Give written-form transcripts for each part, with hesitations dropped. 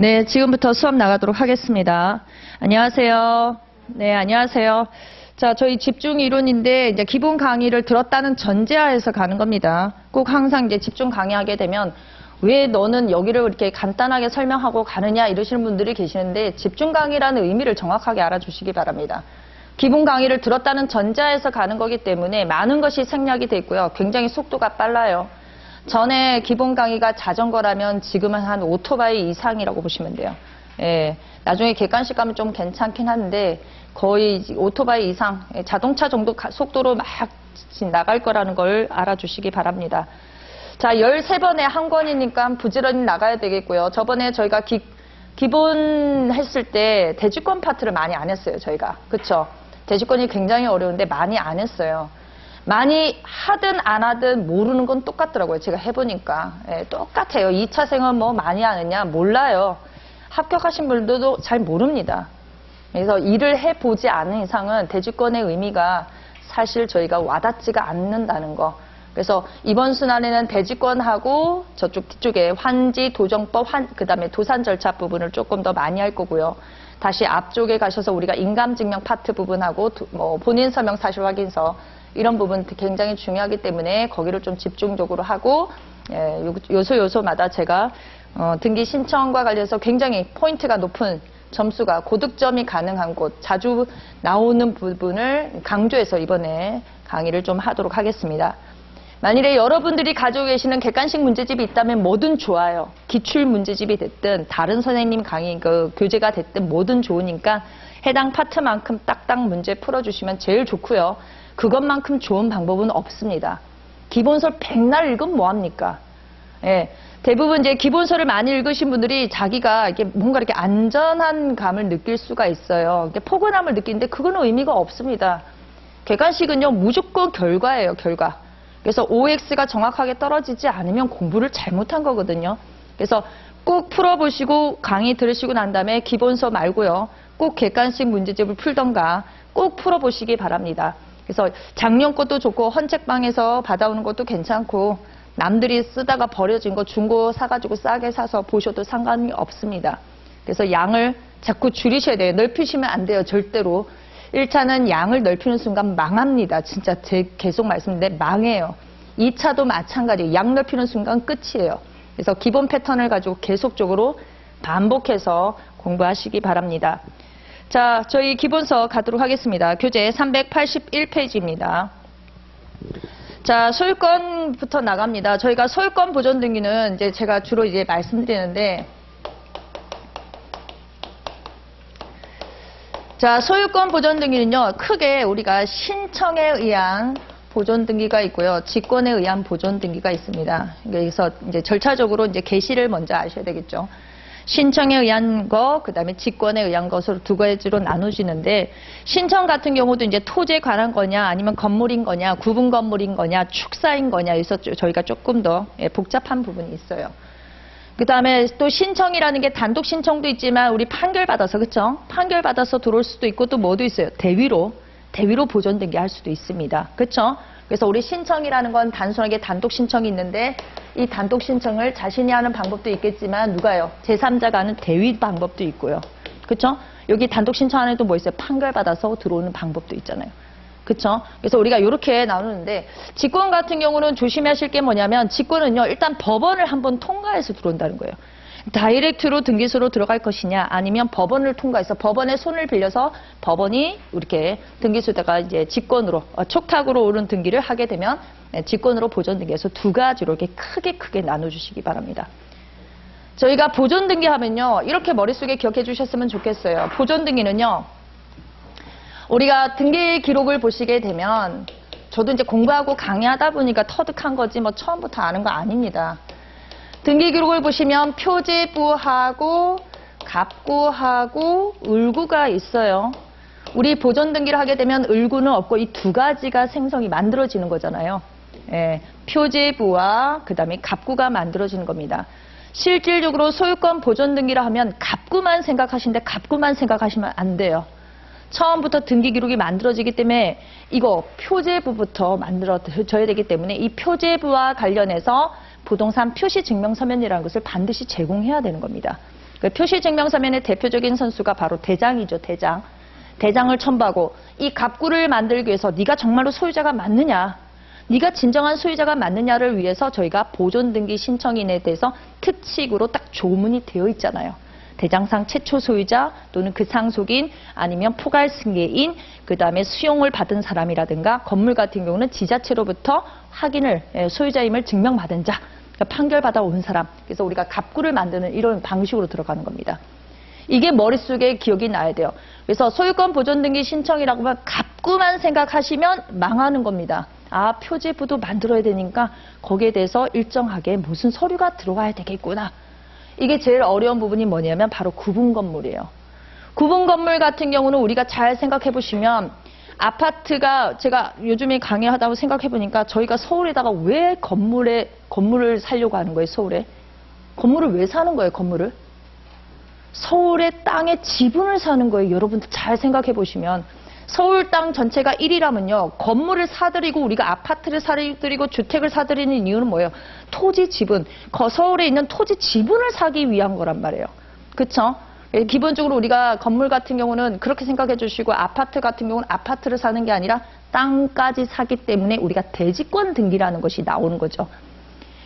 네, 지금부터 수업 나가도록 하겠습니다. 안녕하세요. 네, 안녕하세요. 자, 저희 집중 이론인데 이제 기본 강의를 들었다는 전제하에서 가는 겁니다. 꼭 항상 이제 집중 강의하게 되면 왜 너는 여기를 이렇게 간단하게 설명하고 가느냐 이러시는 분들이 계시는데 집중 강의라는 의미를 정확하게 알아주시기 바랍니다. 기본 강의를 들었다는 전제하에서 가는 거기 때문에 많은 것이 생략이 돼 있고요. 굉장히 속도가 빨라요. 전에 기본 강의가 자전거라면 지금은 한 오토바이 이상이라고 보시면 돼요. 예, 나중에 객관식 가면 좀 괜찮긴 한데 거의 오토바이 이상, 자동차 정도 속도로 막 나갈 거라는 걸 알아주시기 바랍니다. 자, 13번에 한 권이니까 부지런히 나가야 되겠고요. 저번에 저희가 기본 했을 때 대지권 파트를 많이 안 했어요, 저희가. 그쵸? 대지권이 굉장히 어려운데 많이 안 했어요. 많이 하든 안 하든 모르는 건 똑같더라고요. 제가 해보니까. 예, 똑같아요. 2차생은 뭐 많이 하느냐? 몰라요. 합격하신 분들도 잘 모릅니다. 그래서 일을 해보지 않은 이상은 대지권의 의미가 사실 저희가 와닿지가 않는다는 거. 그래서 이번 순환에는 대지권하고 뒤쪽에 환지, 도정법, 그 다음에 도산 절차 부분을 조금 더 많이 할 거고요. 다시 앞쪽에 가셔서 우리가 인감증명 파트 부분하고 뭐 본인 설명 사실 확인서 이런 부분 굉장히 중요하기 때문에 거기를 좀 집중적으로 하고 요소마다 제가 등기 신청과 관련해서 굉장히 포인트가 높은 점수가 고득점이 가능한 곳 자주 나오는 부분을 강조해서 이번에 강의를 좀 하도록 하겠습니다. 만일에 여러분들이 가지고 계시는 객관식 문제집이 있다면 뭐든 좋아요. 기출 문제집이 됐든 다른 선생님 강의 교재가 됐든 뭐든 좋으니까 해당 파트만큼 딱딱 문제 풀어주시면 제일 좋고요. 그것만큼 좋은 방법은 없습니다. 기본서 백날 읽으면 뭐합니까? 예, 대부분 이제 기본서를 많이 읽으신 분들이 자기가 이렇게 뭔가 이렇게 안전한 감을 느낄 수가 있어요. 포근함을 느끼는데 그거는 의미가 없습니다. 객관식은요, 무조건 결과예요, 결과. 그래서 OX가 정확하게 떨어지지 않으면 공부를 잘못한 거거든요. 그래서 꼭 풀어보시고 강의 들으시고 난 다음에 기본서 말고요. 꼭 객관식 문제집을 풀던가 꼭 풀어보시기 바랍니다. 그래서 작년 것도 좋고 헌책방에서 받아오는 것도 괜찮고 남들이 쓰다가 버려진 거 중고 사가지고 싸게 사서 보셔도 상관이 없습니다. 그래서 양을 자꾸 줄이셔야 돼요. 넓히시면 안 돼요. 절대로. 1차는 양을 넓히는 순간 망합니다. 진짜 계속 말씀드리는데 망해요. 2차도 마찬가지예요. 양 넓히는 순간 끝이에요. 그래서 기본 패턴을 가지고 계속적으로 반복해서 공부하시기 바랍니다. 자, 저희 기본서 가도록 하겠습니다. 교재 381페이지입니다. 자, 소유권부터 나갑니다. 저희가 소유권 보존 등기는 이제 제가 주로 이제 말씀드리는데, 자, 소유권 보존 등기는요, 크게 우리가 신청에 의한 보존 등기가 있고요, 직권에 의한 보존 등기가 있습니다. 그래서 이제 절차적으로 이제 개시를 먼저 아셔야 되겠죠. 신청에 의한 거, 그 다음에 직권에 의한 것으로 두 가지로 나누시는데, 신청 같은 경우도 이제 토지에 관한 거냐, 아니면 건물인 거냐, 구분 건물인 거냐, 축사인 거냐, 여기서 저희가 조금 더 복잡한 부분이 있어요. 그 다음에 또 신청이라는 게 단독 신청도 있지만, 우리 판결받아서, 그쵸? 판결받아서 들어올 수도 있고, 또 뭐도 있어요? 대위로 보존 등기할 수도 있습니다. 그쵸? 그래서 우리 신청이라는 건 단순하게 단독 신청이 있는데 이 단독 신청을 자신이 하는 방법도 있겠지만 누가요? 제3자가 하는 대위 방법도 있고요. 그쵸? 여기 단독 신청 안에도 뭐 있어요? 판결받아서 들어오는 방법도 있잖아요. 그쵸? 그래서 우리가 이렇게 나누는데 직권 같은 경우는 조심하실 게 뭐냐면 직권은요, 일단 법원을 한번 통과해서 들어온다는 거예요. 다이렉트로 등기소로 들어갈 것이냐 아니면 법원을 통과해서 법원의 손을 빌려서 법원이 이렇게 등기소에다가 이제 직권으로 촉탁으로 오른 등기를 하게 되면 직권으로 보존 등기해서 두 가지로 이렇게 크게 나눠주시기 바랍니다. 저희가 보존 등기 하면요, 이렇게 머릿속에 기억해 주셨으면 좋겠어요. 보존 등기는요, 우리가 등기 기록을 보시게 되면 저도 이제 공부하고 강의하다 보니까 터득한 거지 뭐 처음부터 아는 거 아닙니다. 등기 기록을 보시면 표제부하고 갑구하고 을구가 있어요. 우리 보존 등기를 하게 되면 을구는 없고 이 두 가지가 생성이 만들어지는 거잖아요. 예, 표제부와 그 다음에 갑구가 만들어지는 겁니다. 실질적으로 소유권 보존 등기를 하면 갑구만 생각하시는데 갑구만 생각하시면 안 돼요. 처음부터 등기 기록이 만들어지기 때문에 이거 표제부부터 만들어져야 되기 때문에 이 표제부와 관련해서 부동산 표시 증명 서면이라는 것을 반드시 제공해야 되는 겁니다. 그 표시증명서면의 대표적인 선수가 바로 대장이죠. 대장. 대장을 첨부하고 이 갑구를 만들기 위해서 네가 정말로 소유자가 맞느냐, 네가 진정한 소유자가 맞느냐를 위해서 저희가 보존등기 신청인에 대해서 특칙으로 딱 조문이 되어 있잖아요. 대장상 최초 소유자 또는 그 상속인 아니면 포괄 승계인, 그 다음에 수용을 받은 사람이라든가 건물 같은 경우는 지자체로부터 확인을 소유자임을 증명받은 자, 그러니까 판결받아 온 사람. 그래서 우리가 갑구를 만드는 이런 방식으로 들어가는 겁니다. 이게 머릿속에 기억이 나야 돼요. 그래서 소유권 보존등기 신청이라고 하면 갑구만 생각하시면 망하는 겁니다. 아, 표제부도 만들어야 되니까 거기에 대해서 일정하게 무슨 서류가 들어가야 되겠구나. 이게 제일 어려운 부분이 뭐냐면 바로 구분 건물이에요. 구분 건물 같은 경우는 우리가 잘 생각해 보시면 아파트가, 제가 요즘에 강의하다고 생각해 보니까 저희가 서울에다가 왜 건물을 사려고 하는 거예요, 서울에? 건물을 왜 사는 거예요, 건물을? 서울의 땅에 지분을 사는 거예요. 여러분들 잘 생각해 보시면 서울 땅 전체가 1이라면요. 건물을 사들이고 우리가 아파트를 사들이고 주택을 사들이는 이유는 뭐예요? 토지 지분. 서울에 있는 토지 지분을 사기 위한 거란 말이에요. 그렇죠? 기본적으로 우리가 건물 같은 경우는 그렇게 생각해 주시고 아파트 같은 경우는 아파트를 사는 게 아니라 땅까지 사기 때문에 우리가 대지권 등기라는 것이 나오는 거죠.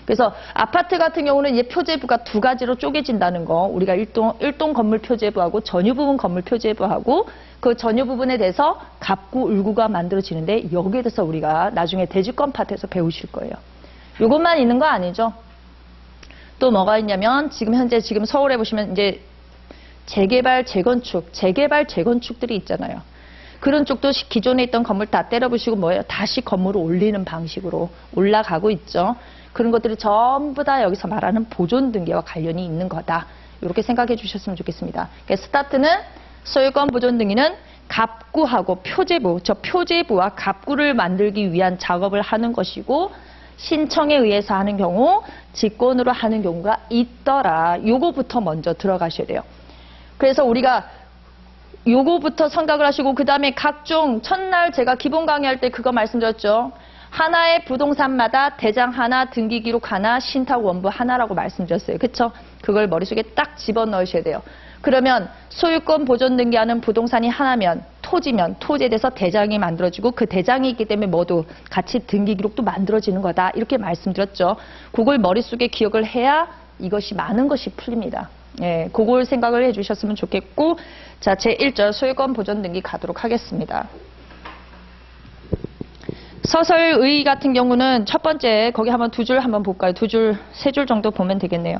그래서 아파트 같은 경우는 이제 표제부가 두 가지로 쪼개진다는 거, 우리가 일동 건물 표제부하고 전유 부분 건물 표제부하고 그 전유 부분에 대해서 갑구, 을구가 만들어지는데 여기에 대해서 우리가 나중에 대지권 파트에서 배우실 거예요. 이것만 있는 거 아니죠. 또 뭐가 있냐면 현재 서울에 보시면 이제 재개발, 재건축들이 있잖아요. 그런 쪽도 기존에 있던 건물 다 때려부시고 뭐예요? 다시 건물을 올리는 방식으로 올라가고 있죠. 그런 것들이 전부 다 여기서 말하는 보존등기와 관련이 있는 거다. 이렇게 생각해 주셨으면 좋겠습니다. 그러니까 스타트는 소유권 보존등기는 갑구하고 표제부, 표제부와 갑구를 만들기 위한 작업을 하는 것이고 신청에 의해서 하는 경우, 직권으로 하는 경우가 있더라. 요거부터 먼저 들어가셔야 돼요. 그래서 우리가 요거부터 생각을 하시고 그 다음에 각종 첫날 제가 기본 강의할 때 그거 말씀드렸죠. 하나의 부동산마다 대장 하나, 등기 기록 하나, 신탁 원부 하나라고 말씀드렸어요. 그렇죠? 그걸 머릿속에 딱 집어넣으셔야 돼요. 그러면 소유권 보존 등기하는 부동산이 하나면 토지면 토지에 대해서 대장이 만들어지고 그 대장이 있기 때문에 모두 같이 등기 기록도 만들어지는 거다. 이렇게 말씀드렸죠. 그걸 머릿속에 기억을 해야 이것이 많은 것이 풀립니다. 예, 그걸 생각을 해주셨으면 좋겠고, 자, 제1절 소유권 보존 등기 가도록 하겠습니다. 서설의 같은 경우는 첫 번째 거기 한번 두 줄 한번 볼까요? 세 줄 정도 보면 되겠네요.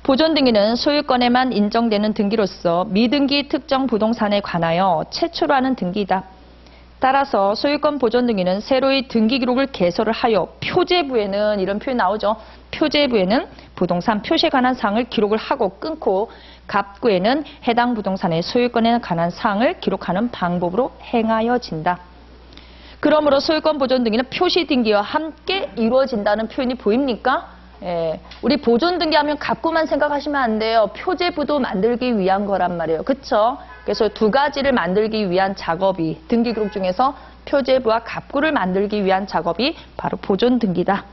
보존 등기는 소유권에만 인정되는 등기로서 미등기 특정 부동산에 관하여 최초로 하는 등기이다. 따라서 소유권 보존 등기는 새로이 등기 기록을 개설을 하여 표제부에는 이런 표현 나오죠. 표제부에는 부동산 표시에 관한 사항을 기록을 하고 끊고 갑구에는 해당 부동산의 소유권에 관한 사항을 기록하는 방법으로 행하여진다. 그러므로 소유권 보존 등기는 표시 등기와 함께 이루어진다는 표현이 보입니까? 예, 우리 보존 등기하면 갑구만 생각하시면 안 돼요. 표제부도 만들기 위한 거란 말이에요. 그렇죠? 그래서 두 가지를 만들기 위한 작업이 등기 기록 중에서 표제부와 갑구를 만들기 위한 작업이 바로 보존 등기다.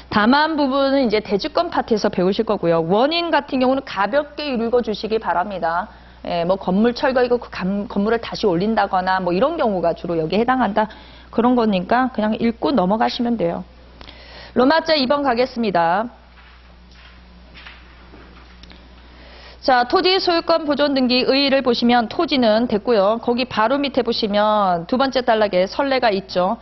다만 부분은 이제 대지권 파트에서 배우실 거고요. 원인 같은 경우는 가볍게 읽어주시기 바랍니다. 예, 뭐 건물 철거이고 그 건물을 다시 올린다거나 뭐 이런 경우가 주로 여기에 해당한다. 그런 거니까 그냥 읽고 넘어가시면 돼요. 로마자 2번 가겠습니다. 자, 토지 소유권 보존 등기 의의를 보시면 토지는 됐고요. 거기 바로 밑에 보시면 두 번째 단락에 선례가 있죠.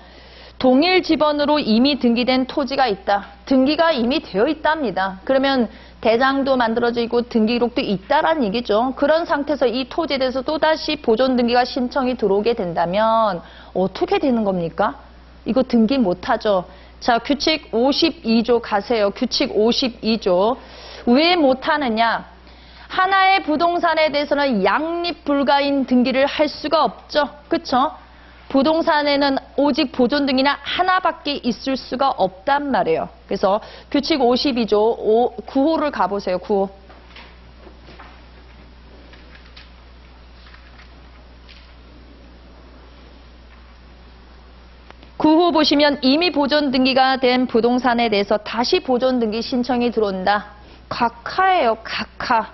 동일 지번으로 이미 등기된 토지가 있다. 등기가 이미 되어 있답니다. 그러면 대장도 만들어지고 등기 기록도 있다라는 얘기죠. 그런 상태에서 이 토지에 대해서 또다시 보존 등기가 신청이 들어오게 된다면 어떻게 되는 겁니까? 이거 등기 못하죠. 자, 규칙 52조 가세요. 규칙 52조. 왜 못하느냐? 하나의 부동산에 대해서는 양립 불가인 등기를 할 수가 없죠. 그렇죠? 부동산에는 오직 보존 등기나 하나밖에 있을 수가 없단 말이에요. 그래서 규칙 52조 9호를 가보세요. 9호. 9호 보시면 이미 보존 등기가 된 부동산에 대해서 다시 보존 등기 신청이 들어온다. 각하예요. 각하.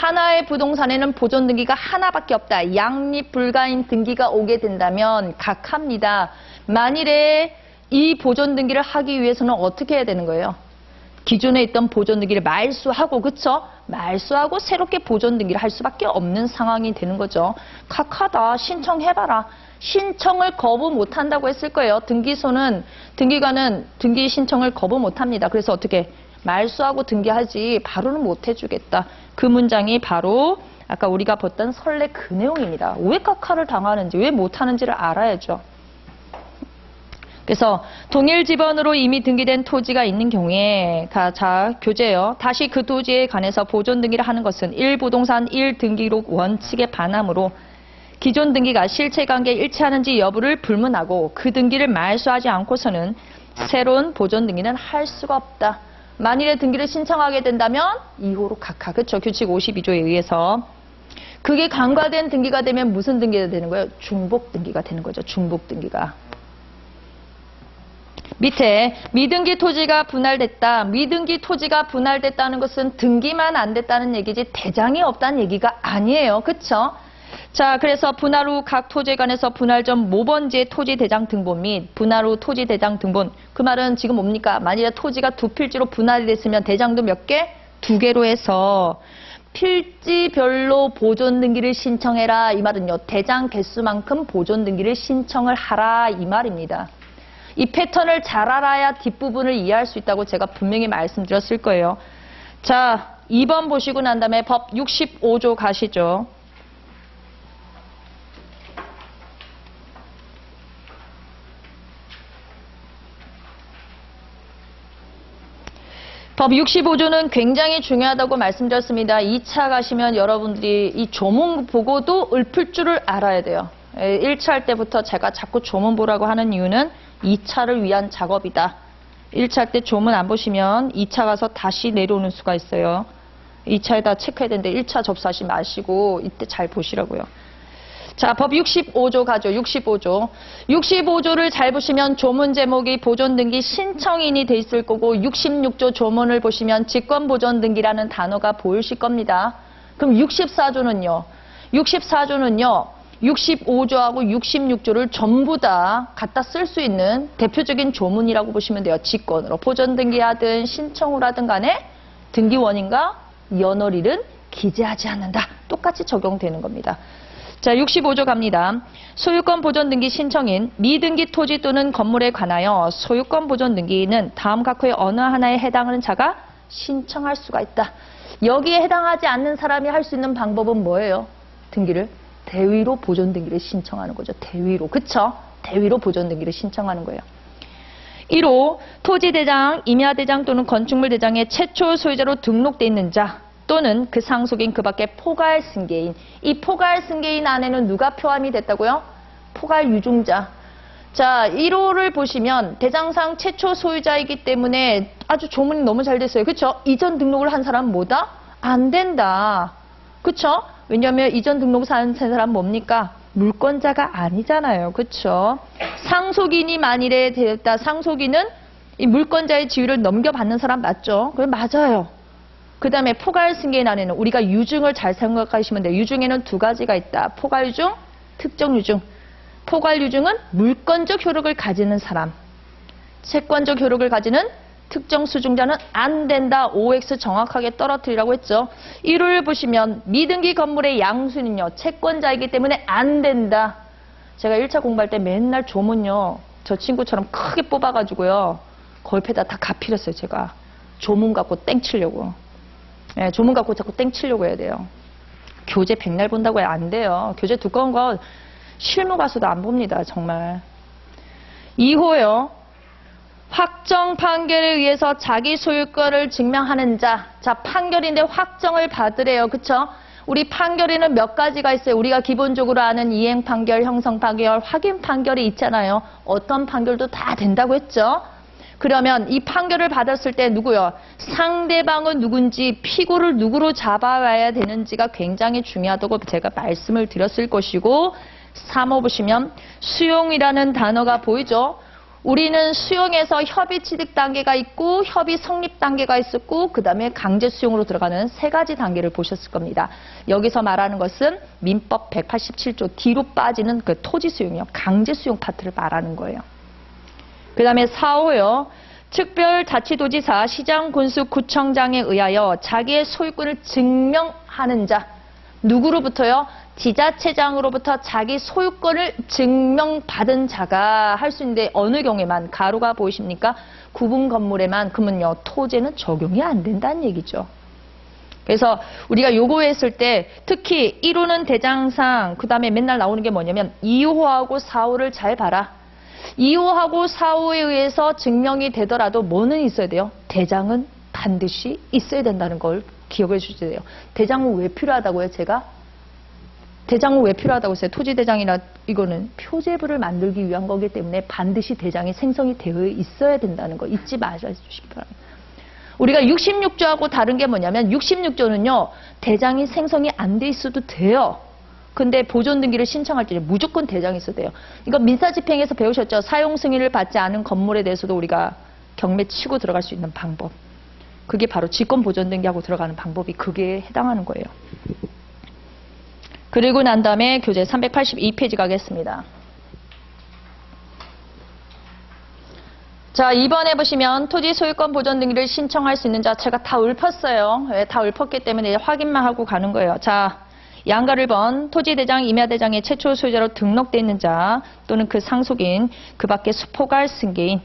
하나의 부동산에는 보존 등기가 하나밖에 없다. 양립 불가인 등기가 오게 된다면 각하입니다. 만일에 이 보존 등기를 하기 위해서는 어떻게 해야 되는 거예요? 기존에 있던 보존 등기를 말소하고, 그쵸? 말소하고 새롭게 보존 등기를 할 수밖에 없는 상황이 되는 거죠. 각하다. 신청해봐라. 신청을 거부 못한다고 했을 거예요. 등기관은 등기 신청을 거부 못합니다. 그래서 어떻게? 말소하고 등기하지 바로는 못 해주겠다. 그 문장이 바로 아까 우리가 봤던 선례 그 내용입니다. 왜 각하를 당하는지, 왜 못하는지를 알아야죠. 그래서 동일 지번으로 이미 등기된 토지가 있는 경우에 자 교재요. 다시 그 토지에 관해서 보존 등기를 하는 것은 1부동산 1등기록 원칙에 반하므로 기존 등기가 실체관계에 일치하는지 여부를 불문하고 그 등기를 말소하지 않고서는 새로운 보존 등기는 할 수가 없다. 만일에 등기를 신청하게 된다면 2호로 각하. 그렇죠? 규칙 52조에 의해서. 그게 간과된 등기가 되면 무슨 등기가 되는 거예요? 중복 등기가 되는 거죠. 중복 등기가. 밑에 미등기 토지가 분할됐다. 미등기 토지가 분할됐다는 것은 등기만 안 됐다는 얘기지 대장이 없다는 얘기가 아니에요. 그렇죠? 자, 그래서 분할 후 각 토지에 관해서 분할 전 모번지의 토지 대장 등본 및 분할 후 토지 대장 등본. 그 말은 지금 뭡니까? 만일에 토지가 두 필지로 분할이 됐으면 대장도 몇 개? 2개로 해서 필지별로 보존 등기를 신청해라. 이 말은요. 대장 개수만큼 보존 등기를 신청을 하라. 이 말입니다. 이 패턴을 잘 알아야 뒷부분을 이해할 수 있다고 제가 분명히 말씀드렸을 거예요. 자, 2번 보시고 난 다음에 법 65조 가시죠. 법 65조는 굉장히 중요하다고 말씀드렸습니다. 2차 가시면 여러분들이 이 조문 보고도 읊을 줄을 알아야 돼요. 1차 할 때부터 제가 자꾸 조문 보라고 하는 이유는 2차를 위한 작업이다. 1차 할 때 조문 안 보시면 2차 가서 다시 내려오는 수가 있어요. 2차에다 체크해야 되는데 1차 접수하지 마시고 이때 잘 보시라고요. 자, 법 65조 가죠. 65조. 65조를 잘 보시면 조문 제목이 보존 등기 신청인이 돼 있을 거고 66조 조문을 보시면 직권 보존 등기라는 단어가 보이실 겁니다. 그럼 64조는요. 65조하고 66조를 전부 다 갖다 쓸 수 있는 대표적인 조문이라고 보시면 돼요. 직권으로 보존 등기하든 신청을 하든 간에 등기 원인과 연월일은 기재하지 않는다. 똑같이 적용되는 겁니다. 자, 65조 갑니다. 소유권 보존 등기 신청인 미등기 토지 또는 건물에 관하여 소유권 보존 등기는 다음 각호의 어느 하나에 해당하는 자가 신청할 수가 있다. 여기에 해당하지 않는 사람이 할 수 있는 방법은 뭐예요? 등기를 대위로 보존 등기를 신청하는 거죠. 대위로. 그쵸? 대위로 보존 등기를 신청하는 거예요. 1호 토지대장, 임야대장 또는 건축물 대장의 최초 소유자로 등록돼 있는 자 또는 그 상속인 그 밖에 포괄 승계인. 이 포괄 승계인 안에는 누가 포함이 됐다고요? 포괄 유증자. 자, 1호를 보시면 대장상 최초 소유자이기 때문에 아주 조문이 너무 잘 됐어요. 그쵸? 이전 등록을 한 사람은 뭐다? 안 된다. 그쵸? 왜냐하면 이전 등록을 한 사람 뭡니까? 물권자가 아니잖아요. 그쵸? 상속인이 만일에 됐다. 상속인은 이 물권자의 지위를 넘겨받는 사람 맞죠? 그럼 맞아요. 그 다음에 포괄 승계인 안에는 우리가 유증을 잘 생각하시면 돼요. 유증에는 두 가지가 있다. 포괄 유증, 특정 유증. 포괄 유증은 물권적 효력을 가지는 사람. 채권적 효력을 가지는 특정 수증자는 안 된다. OX 정확하게 떨어뜨리라고 했죠. 1호를 보시면 미등기 건물의 양수는요. 채권자이기 때문에 안 된다. 제가 1차 공부할 때 맨날 조문요. 저 친구처럼 크게 뽑아가지고요. 거울패다 다 가필했어요. 제가. 조문 갖고 땡치려고. 네, 조문 갖고 자꾸 땡치려고 해야 돼요. 교재 백날 본다고 해야 안 돼요. 교재 두꺼운 거 실무 가서도 안 봅니다. 정말. 2호요. 확정 판결에 의해서 자기 소유권을 증명하는 자. 자, 판결인데 확정을 받으래요. 그쵸? 우리 판결에는 몇 가지가 있어요. 우리가 기본적으로 아는 이행 판결, 형성 판결, 확인 판결이 있잖아요. 어떤 판결도 다 된다고 했죠. 그러면 이 판결을 받았을 때 누구요? 상대방은 누군지 피고를 누구로 잡아와야 되는지가 굉장히 중요하다고 제가 말씀을 드렸을 것이고 3호 보시면 수용이라는 단어가 보이죠? 우리는 수용에서 협의 취득 단계가 있고 협의 성립 단계가 있었고 그 다음에 강제 수용으로 들어가는 세 가지 단계를 보셨을 겁니다. 여기서 말하는 것은 민법 187조 뒤로 빠지는 그 토지 수용이요. 강제 수용 파트를 말하는 거예요. 그 다음에 4호요. 특별자치도지사, 시장, 군수, 구청장에 의하여 자기의 소유권을 증명하는 자. 누구로부터요? 지자체장으로부터 자기 소유권을 증명받은 자가 할 수 있는데 어느 경우에만 가로가 보이십니까? 구분 건물에만 그러면요 토지는 적용이 안 된다는 얘기죠. 그래서 우리가 요거 했을 때 특히 1호는 대장상 그 다음에 맨날 나오는 게 뭐냐면 2호하고 4호를 잘 봐라. 2호하고 4호에 의해서 증명이 되더라도 뭐는 있어야 돼요? 대장은 반드시 있어야 된다는 걸 기억해 주셔야 돼요. 대장은 왜 필요하다고요? 제가? 대장은 왜 필요하다고 했어요? 토지대장이나 이거는 표제부를 만들기 위한 거기 때문에 반드시 대장이 생성이 되어 있어야 된다는 거 잊지 말아주시기 바랍니다. 우리가 66조하고 다른 게 뭐냐면 66조는요. 대장이 생성이 안 돼 있어도 돼요. 근데 보존등기를 신청할 때 무조건 대장이 있어야 돼요. 이거 민사집행에서 배우셨죠? 사용 승인을 받지 않은 건물에 대해서도 우리가 경매 치고 들어갈 수 있는 방법. 그게 바로 직권보존등기하고 들어가는 방법이 그게 해당하는 거예요. 그리고 난 다음에 교재 382페이지 가겠습니다. 자, 이번에 보시면 토지 소유권 보존 등기를 신청할 수 있는 자체가 다 읊었어요. 왜? 다 읊었기 때문에 확인만 하고 가는 거예요. 자, 양가 1번 토지대장, 임야대장의 최초 소유자로 등록되어 있는 자 또는 그 상속인, 그 밖에 수포갈 승계인.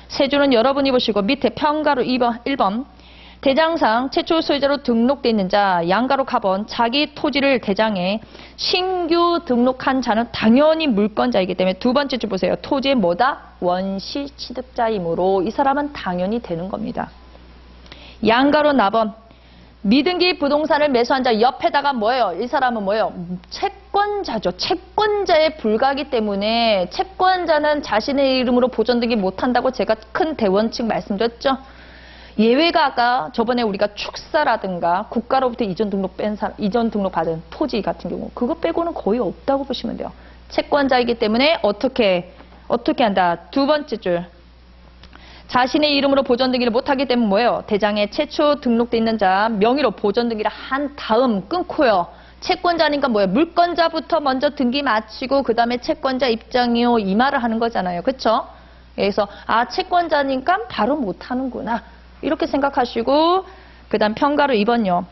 세 줄은 여러분이 보시고 밑에 평가로 1번 대장상 최초 소유자로 등록되어 있는 자, 양가로 가본 자기 토지를 대장에 신규 등록한 자는 당연히 물권자이기 때문에 두 번째 줄 보세요. 토지의 뭐다? 원시 취득자이므로 이 사람은 당연히 되는 겁니다. 양가로 나번 미등기 부동산을 매수한 자 옆에다가 뭐예요? 이 사람은 뭐예요? 채권자죠. 채권자에 불과하기 때문에 채권자는 자신의 이름으로 보존등기 못한다고 제가 큰 대원칙 말씀드렸죠. 예외가 아까 저번에 우리가 축사라든가 국가로부터 이전 등록 받은 토지 같은 경우 그거 빼고는 거의 없다고 보시면 돼요. 채권자이기 때문에 어떻게 한다? 두 번째 줄. 자신의 이름으로 보존등기를 못하기 때문에 뭐예요? 대장에 최초 등록돼 있는 자 명의로 보존등기를 한 다음 끊고요. 채권자니까 뭐예요? 물권자부터 먼저 등기 마치고 그 다음에 채권자 입장이요 이 말을 하는 거잖아요. 그렇죠? 그래서 채권자니까 바로 못하는구나. 이렇게 생각하시고 그 다음 평가로 2번요.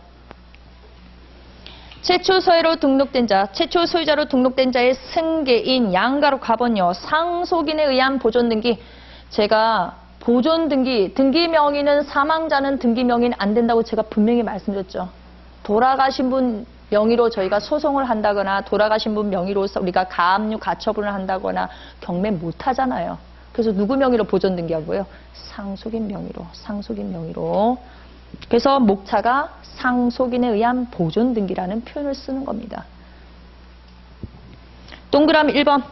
최초 소유로 등록된 자, 최초 소유자로 등록된 자의 승계인 양가로 가본요. 상속인에 의한 보존등기. 제가 보존등기, 등기 명의는 사망자는 등기 명의는 안 된다고 제가 분명히 말씀드렸죠. 돌아가신 분 명의로 저희가 소송을 한다거나 돌아가신 분 명의로 우리가 가압류 가처분을 한다거나 경매 못 하잖아요. 그래서 누구 명의로 보존등기하고요? 상속인 명의로. 그래서 목차가 상속인에 의한 보존등기라는 표현을 쓰는 겁니다. 동그라미 1번.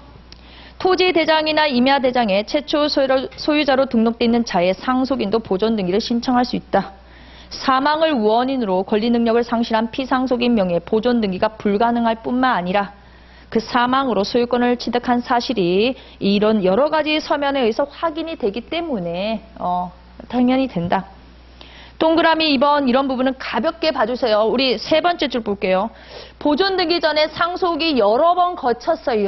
토지대장이나 임야대장에 최초 소유자로 등록되어 있는 자의 상속인도 보존등기를 신청할 수 있다. 사망을 원인으로 권리 능력을 상실한 피상속인 명의의 보존등기가 불가능할 뿐만 아니라 그 사망으로 소유권을 취득한 사실이 이런 여러 가지 서면에 의해서 확인이 되기 때문에 당연히 된다. 동그라미 2번 이런 부분은 가볍게 봐주세요. 우리 세 번째 줄 볼게요. 보존등기 전에 상속이 여러 번 거쳤어요.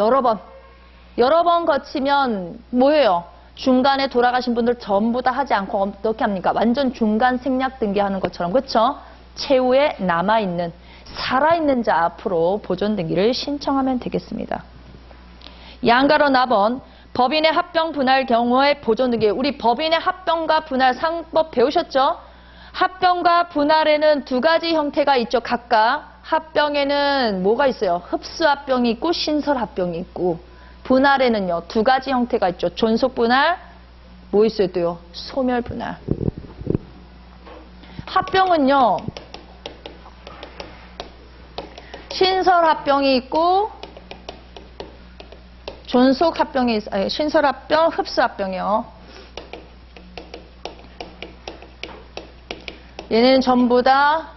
여러 번 거치면 뭐예요? 중간에 돌아가신 분들 전부 다 하지 않고 어떻게 합니까? 완전 중간 생략 등기하는 것처럼 그렇죠? 최후에 남아있는 살아있는 자 앞으로 보존등기를 신청하면 되겠습니다. 양가로 나번 법인의 합병 분할 경우에 보존등기. 우리 법인의 합병과 분할 상법 배우셨죠? 합병과 분할에는 두 가지 형태가 있죠. 각각 합병에는 뭐가 있어요? 흡수합병이 있고 신설합병이 있고 분할에는요 두 가지 형태가 있죠. 존속분할 뭐 있어요 또요? 소멸분할. 합병은요 신설합병이 있고 존속합병이 있어요. 신설합병, 흡수합병이요. 얘는 전부 다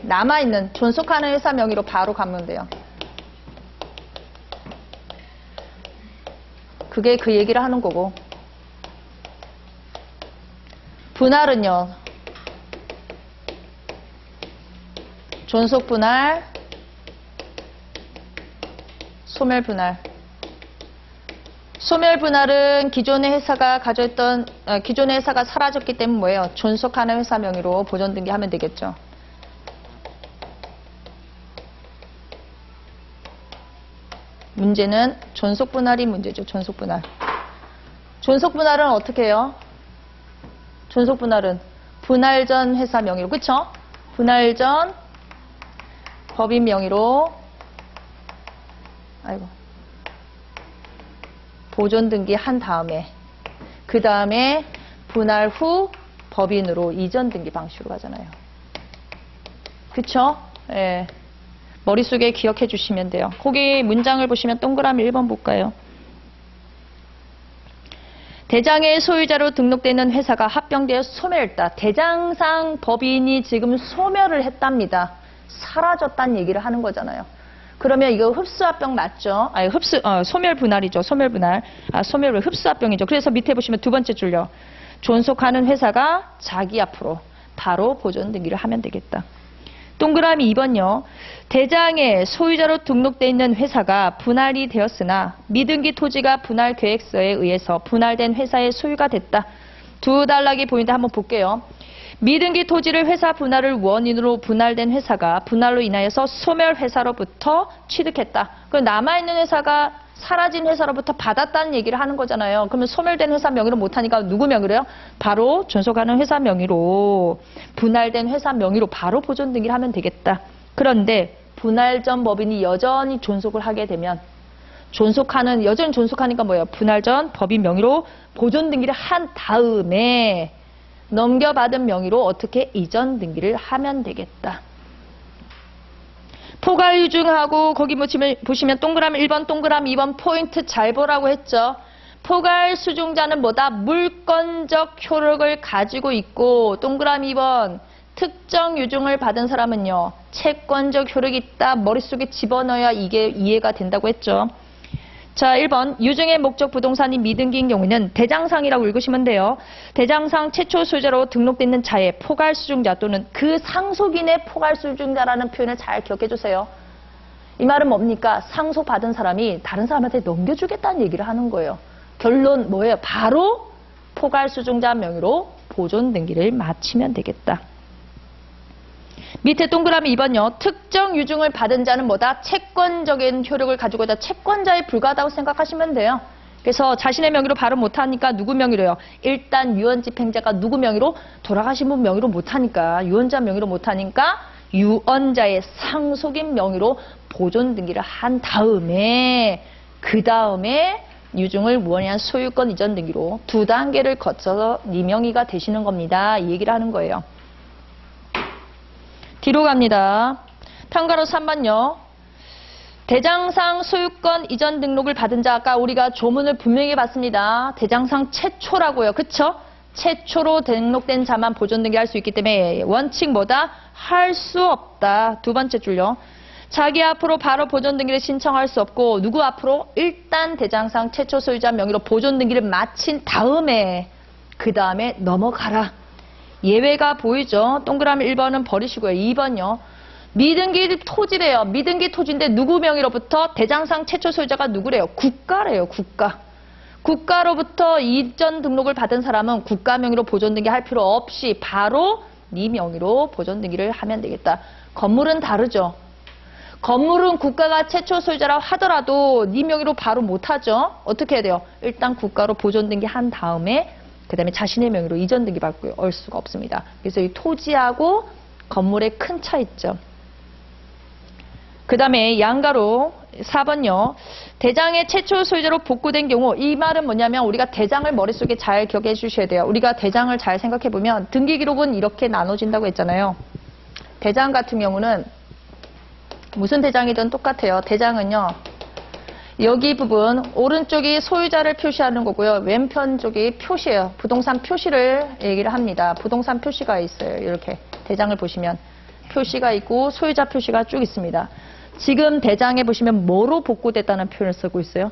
남아있는 존속하는 회사 명의로 바로 가면 돼요. 그게 그 얘기를 하는 거고 분할은요. 존속 분할, 소멸 분할. 소멸 분할은 기존의 회사가 기존의 회사가 사라졌기 때문에 뭐예요? 존속하는 회사 명의로 보존 등기하면 되겠죠. 문제는 존속 분할이 문제죠. 존속 분할. 존속 분할은 어떻게 해요? 존속 분할은 분할 전 회사 명의로, 그쵸? 분할 전 법인 명의로 보존 등기한 다음에 그 다음에 분할 후 법인으로 이전 등기 방식으로 가잖아요. 그쵸? 예. 머릿속에 기억해 주시면 돼요. 거기 문장을 보시면 동그라미 1번 볼까요? 대장의 소유자로 등록되는 회사가 합병되어 소멸했다. 대장상 법인이 지금 소멸을 했답니다. 사라졌다는 얘기를 하는 거잖아요. 그러면 이거 흡수합병 맞죠? 아니, 소멸 분할이죠. 소멸 분할. 소멸은 흡수합병이죠. 그래서 밑에 보시면 두 번째 줄요. 존속하는 회사가 자기 앞으로 바로 보존 등기를 하면 되겠다. 동그라미 2번요. 대장의 소유자로 등록되어 있는 회사가 분할이 되었으나 미등기 토지가 분할 계획서에 의해서 분할된 회사의 소유가 됐다. 두 단락이 보이는데 한번 볼게요. 미등기 토지를 회사 분할을 원인으로 분할된 회사가 분할로 인하여서 소멸 회사로부터 취득했다. 그럼 남아있는 회사가 사라진 회사로부터 받았다는 얘기를 하는 거잖아요. 그러면 소멸된 회사 명의로 못하니까 누구 명의로요? 바로 존속하는 회사 명의로, 분할된 회사 명의로 바로 보존 등기를 하면 되겠다. 그런데 분할 전 법인이 여전히 존속을 하게 되면 여전히 존속하니까 뭐예요? 분할 전 법인 명의로 보존 등기를 한 다음에 넘겨받은 명의로 어떻게 이전 등기를 하면 되겠다. 포괄 유증하고 거기 보시면 동그라미 1번, 동그라미 2번 포인트 잘 보라고 했죠. 포괄 수중자는 뭐다? 물권적 효력을 가지고 있고, 동그라미 2번 특정 유증을 받은 사람은요. 채권적 효력이 있다. 머릿속에 집어넣어야 이게 이해가 된다고 했죠. 자, 1번 유증의 목적 부동산이 미등기인 경우에는 대장상이라고 읽으시면 돼요. 대장상 최초 소유자로 등록되는 자의 포괄 수중자 또는 그 상속인의 포괄 수중자라는 표현을 잘 기억해 주세요. 이 말은 뭡니까? 상속받은 사람이 다른 사람한테 넘겨주겠다는 얘기를 하는 거예요. 결론 뭐예요? 바로 포괄 수중자 명의로 보존 등기를 마치면 되겠다. 밑에 동그라미 2번요. 특정 유증을 받은 자는 뭐다? 채권적인 효력을 가지고 있다. 채권자에 불과하다고 생각하시면 돼요. 그래서 자신의 명의로 바로 못하니까 누구 명의로요? 일단 유언집행자가 누구 명의로? 돌아가신 분 명의로 못하니까, 유언자 명의로 못하니까 유언자의 상속인 명의로 보존 등기를 한 다음에 그 다음에 유증을 무언의한 소유권 이전 등기로 두 단계를 거쳐서 이명의가 되시는 겁니다. 이 얘기를 하는 거예요. 뒤로 갑니다. 탕가로 3번요. 대장상 소유권 이전 등록을 받은 자, 아까 우리가 조문을 분명히 봤습니다. 대장상 최초라고요. 그쵸? 최초로 등록된 자만 보존 등기할 수 있기 때문에 원칙 뭐다? 할 수 없다. 두 번째 줄요. 자기 앞으로 바로 보존 등기를 신청할 수 없고 누구 앞으로? 일단 대장상 최초 소유자 명의로 보존 등기를 마친 다음에 그 다음에 넘어가라. 예외가 보이죠? 동그라미 1번은 버리시고요. 2번요. 미등기 토지래요. 미등기 토지인데 누구 명의로부터? 대장상 최초 소유자가 누구래요? 국가래요. 국가. 국가로부터 이전 등록을 받은 사람은 국가 명의로 보존 등기 할 필요 없이 바로 네 명의로 보존 등기를 하면 되겠다. 건물은 다르죠. 건물은 국가가 최초 소유자라고 하더라도 네 명의로 바로 못하죠. 어떻게 해야 돼요? 일단 국가로 보존 등기 한 다음에 그 다음에 자신의 명의로 이전 등기 받고 올 수가 없습니다. 그래서 이 토지하고 건물의 큰 차이 있죠. 그 다음에 양가로 4번요. 대장의 최초 소유자로 복구된 경우, 이 말은 뭐냐면 우리가 대장을 머릿속에 잘 기억해 주셔야 돼요. 우리가 대장을 잘 생각해 보면 등기 기록은 이렇게 나눠진다고 했잖아요. 대장 같은 경우는 무슨 대장이든 똑같아요. 대장은요. 여기 부분 오른쪽이 소유자를 표시하는 거고요. 왼편 쪽이 표시예요. 부동산 표시를 얘기를 합니다. 부동산 표시가 있어요. 이렇게 대장을 보시면 표시가 있고 소유자 표시가 쭉 있습니다. 지금 대장에 보시면 뭐로 복구됐다는 표현을 쓰고 있어요?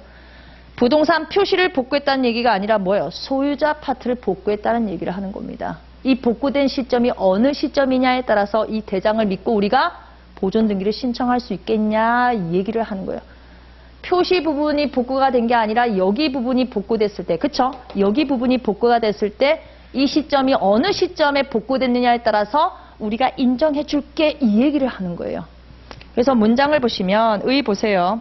부동산 표시를 복구했다는 얘기가 아니라 뭐예요? 소유자 파트를 복구했다는 얘기를 하는 겁니다. 이 복구된 시점이 어느 시점이냐에 따라서 이 대장을 믿고 우리가 보존 등기를 신청할 수 있겠냐 이 얘기를 하는 거예요. 표시 부분이 복구가 된 게 아니라 여기 부분이 복구됐을 때, 그쵸? 여기 부분이 복구가 됐을 때 이 시점이 어느 시점에 복구됐느냐에 따라서 우리가 인정해 줄게 이 얘기를 하는 거예요. 그래서 문장을 보시면 보세요.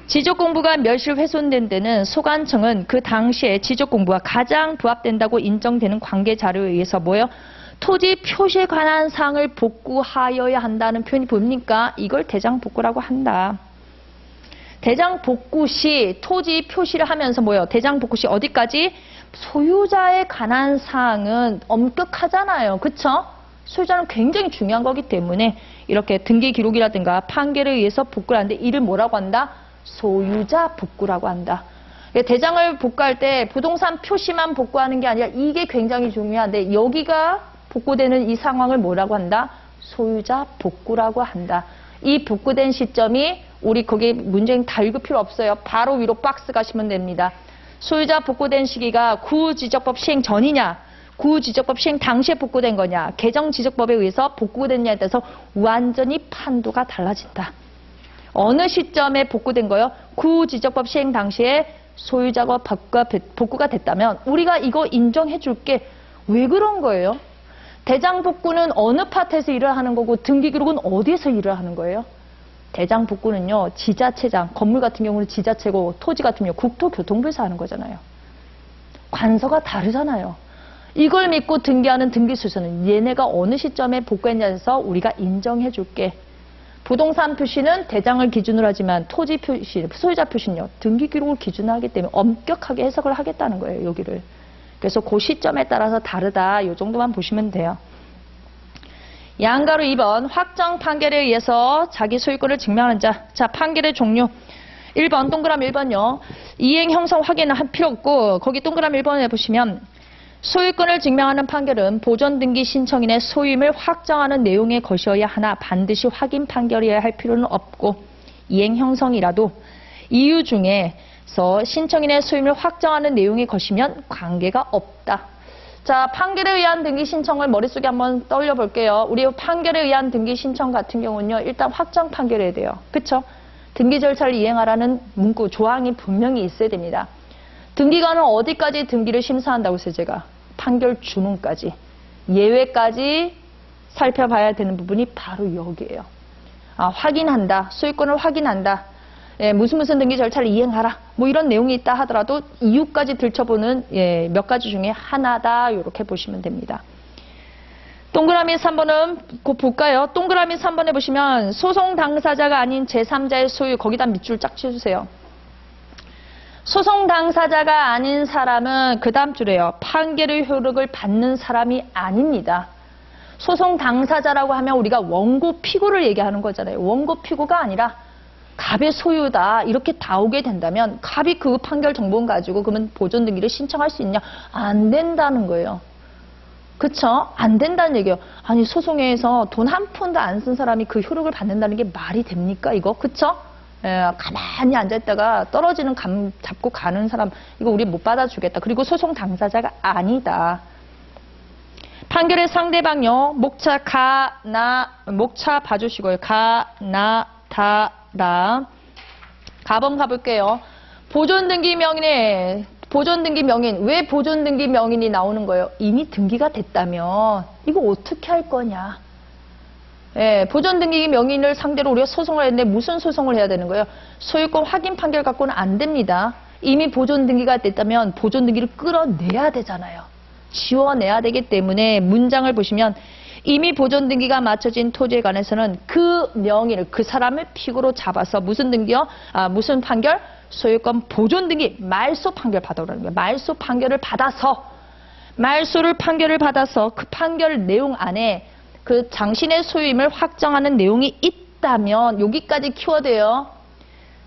지적공부가 멸실 훼손된 데는 소관청은 그 당시에 지적공부가 가장 부합된다고 인정되는 관계 자료에 의해서 뭐예요? 토지 표시에 관한 사항을 복구하여야 한다는 표현이 뭡니까? 이걸 대장 복구라고 한다. 대장 복구 시 토지 표시를 하면서 뭐예요? 대장 복구 시 어디까지? 소유자에 관한 사항은 엄격하잖아요. 그쵸? 소유자는 굉장히 중요한 거기 때문에 이렇게 등기 기록이라든가 판결에 의해서 복구를 하는데 이를 뭐라고 한다? 소유자 복구라고 한다. 대장을 복구할 때 부동산 표시만 복구하는 게 아니라 이게 굉장히 중요한데 여기가 복구되는 이 상황을 뭐라고 한다? 소유자 복구라고 한다. 이 복구된 시점이 우리 거기 문제는 다 읽을 필요 없어요. 바로 위로 박스 가시면 됩니다. 소유자 복구된 시기가 구지적법 시행 전이냐, 구지적법 시행 당시에 복구된 거냐, 개정지적법에 의해서 복구됐냐에 따라서 완전히 판도가 달라진다. 어느 시점에 복구된 거요? 구지적법 시행 당시에 소유자가 복구가 됐다면 우리가 이거 인정해 줄게. 왜 그런 거예요? 대장 복구는 어느 파트에서 일을 하는 거고 등기기록은 어디에서 일을 하는 거예요? 대장 복구는요, 지자체장, 건물 같은 경우는 지자체고 토지 같은 경우 국토교통부에서 하는 거잖아요. 관서가 다르잖아요. 이걸 믿고 등기하는 등기소유자는 얘네가 어느 시점에 복구했냐에 서 우리가 인정해 줄게. 부동산 표시는 대장을 기준으로 하지만 토지 표시, 소유자 표시는요, 등기 기록을 기준으로 하기 때문에 엄격하게 해석을 하겠다는 거예요, 여기를. 그래서 그 시점에 따라서 다르다. 이 정도만 보시면 돼요. 양가로 2번 확정 판결에 의해서 자기 소유권을 증명하는 자. 자, 판결의 종류. 1번 동그라미 1번요. 이행 형성 확인은 할 필요 없고 거기 동그라미 1번에 보시면 소유권을 증명하는 판결은 보존 등기 신청인의 소유임을 확정하는 내용의 것이어야 하나 반드시 확인 판결이어야 할 필요는 없고 이행 형성이라도 이유 중에서 신청인의 소유임을 확정하는 내용의 것이면 관계가 없다. 자, 판결에 의한 등기 신청을 머릿속에 한번 떠올려 볼게요. 우리 판결에 의한 등기 신청 같은 경우는요, 일단 확정 판결해야 돼요. 그쵸? 등기 절차를 이행하라는 문구, 조항이 분명히 있어야 됩니다. 등기관은 어디까지 등기를 심사한다고 했어요, 제가? 판결 주문까지. 예외까지 살펴봐야 되는 부분이 바로 여기예요. 아, 확인한다. 소유권을 확인한다. 예, 무슨 등기 절차를 이행하라. 뭐 이런 내용이 있다 하더라도 이유까지 들춰보는 몇 가지 중에 하나다. 이렇게 보시면 됩니다. 동그라미 3번은 곧 볼까요? 동그라미 3번에 보시면 소송 당사자가 아닌 제3자의 소유, 거기다 밑줄 쫙 쳐주세요. 소송 당사자가 아닌 사람은 그 다음 줄에요. 판결의 효력을 받는 사람이 아닙니다. 소송 당사자라고 하면 우리가 원고 피고를 얘기하는 거잖아요. 원고 피고가 아니라 갑의 소유다 이렇게 나오게 된다면 갑이 그 판결 정보를 가지고 그러면 보존 등기를 신청할 수 있냐? 안 된다는 거예요. 그쵸? 안 된다는 얘기예요. 아니 소송에서 돈 한 푼도 안 쓴 사람이 그 효력을 받는다는 게 말이 됩니까 이거? 그쵸? 가만히 앉아있다가 떨어지는 감 잡고 가는 사람 이거 우리 못 받아주겠다. 그리고 소송 당사자가 아니다. 판결의 상대방요. 목차 목차 봐주시고요. 라. 가번 가볼게요. 보존등기 명인에 보존등기 명인. 왜 보존등기 명인이 나오는 거예요? 이미 등기가 됐다면 이거 어떻게 할 거냐? 예, 보존등기 명인을 상대로 우리가 소송을 했는데 무슨 소송을 해야 되는 거예요? 소유권 확인 판결 갖고는 안 됩니다. 이미 보존등기가 됐다면 보존등기를 끌어내야 되잖아요. 지워내야 되기 때문에 문장을 보시면 이미 보존등기가 맞춰진 토지에 관해서는 그 명의를 그 사람을 피고로 잡아서 무슨 등기요? 무슨 판결? 소유권 보존등기 말소 판결 받아오라는 거예요. 말소 판결을 받아서 판결을 받아서 그 판결 내용 안에 그 당신의 소유임을 확정하는 내용이 있다면 여기까지 키워드예요.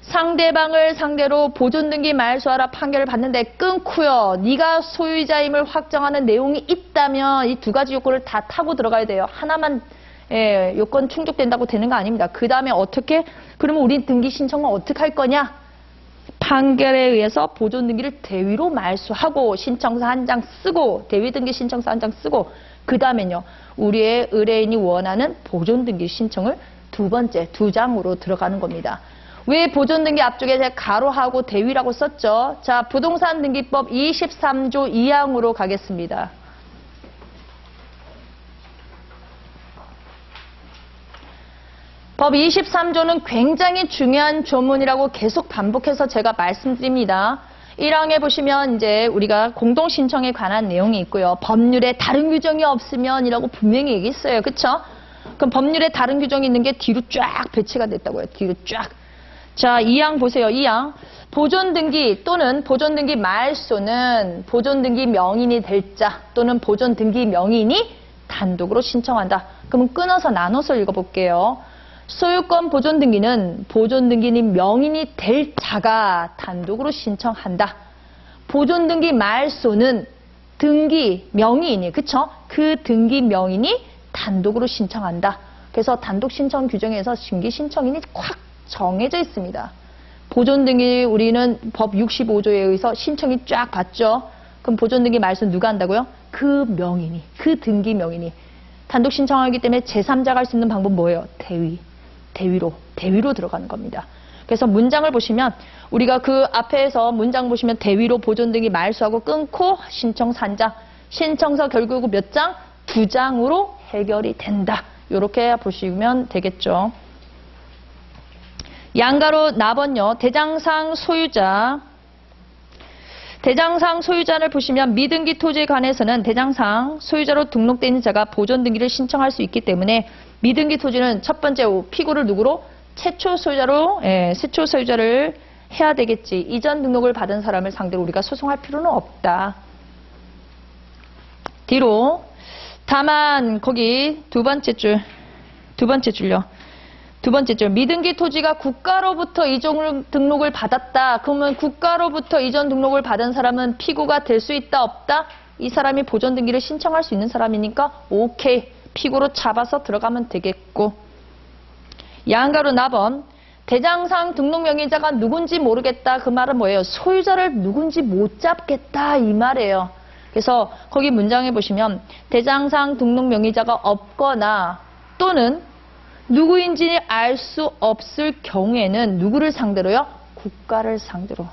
상대방을 상대로 보존등기 말소하라 판결을 받는데 끊고요. 네가 소유자임을 확정하는 내용이 있다면 이 두 가지 요건을 다 타고 들어가야 돼요. 하나만 요건 충족된다고 되는 거 아닙니다. 그 다음에 어떻게? 그러면 우리 등기 신청은 어떻게 할 거냐? 판결에 의해서 보존등기를 대위로 말소하고 신청서 한 장 쓰고 대위등기 신청서 한 장 쓰고 그 다음에는요. 우리의 의뢰인이 원하는 보존등기 신청을 두 번째 2장으로 들어가는 겁니다. 왜 보존등기 앞쪽에 제가 가로하고 대위라고 썼죠? 자, 부동산등기법 23조 2항으로 가겠습니다. 법 23조는 굉장히 중요한 조문이라고 계속 반복해서 제가 말씀드립니다. 1항에 보시면 이제 우리가 공동신청에 관한 내용이 있고요. 법률에 다른 규정이 없으면이라고 분명히 얘기했어요. 그쵸? 그럼 법률에 다른 규정이 있는 게 뒤로 쫙 배치가 됐다고요. 뒤로 쫙. 자, 2항 보세요. 2항. 보존등기 또는 보존등기 말소는 보존등기 명인이 될 자 또는 보존등기 명인이 단독으로 신청한다. 그러면 끊어서 나눠서 읽어볼게요. 소유권 보존등기는 보존등기인 명인이 될 자가 단독으로 신청한다. 보존등기 말소는 등기 명의인이, 그쵸? 그 등기 명인이 단독으로 신청한다. 그래서 단독 신청 규정에서 신기 신청인이 콱 정해져 있습니다. 보존등기 우리는 법 65조에 의해서 신청이 쫙 받죠. 그럼 보존등기 말소는 누가 한다고요? 그 명인이, 그 등기 명인이. 단독 신청하기 때문에 제3자가 할 수 있는 방법은 뭐예요? 대위로 들어가는 겁니다. 그래서 문장을 보시면 우리가 그 앞에서 문장 보시면 대위로 보존등기 말소하고 끊고 신청서 한 장, 신청서 결국 몇 장? 2장으로 해결이 된다. 이렇게 보시면 되겠죠. 양가로 나번요. 대장상 소유자. 대장상 소유자를 보시면 미등기 토지에 관해서는 대장상 소유자로 등록되어 있는 자가 보존등기를 신청할 수 있기 때문에 미등기 토지는 첫 번째 피고를 누구로? 최초 소유자를 해야 되겠지. 이전 등록을 받은 사람을 상대로 우리가 소송할 필요는 없다. 뒤로 다만 거기 두 번째 줄요. 두 번째 줄, 미등기 토지가 국가로부터 이전 등록을 받았다. 그러면 국가로부터 이전 등록을 받은 사람은 피고가 될 수 있다, 없다? 이 사람이 보존등기를 신청할 수 있는 사람이니까 오케이. 피고로 잡아서 들어가면 되겠고. 양가로 나번, 대장상 등록 명의자가 누군지 모르겠다. 그 말은 뭐예요? 소유자를 누군지 못 잡겠다. 이 말이에요. 그래서 거기 문장에 보시면 대장상 등록 명의자가 없거나 또는 누구인지 알 수 없을 경우에는 누구를 상대로요? 국가를 상대로.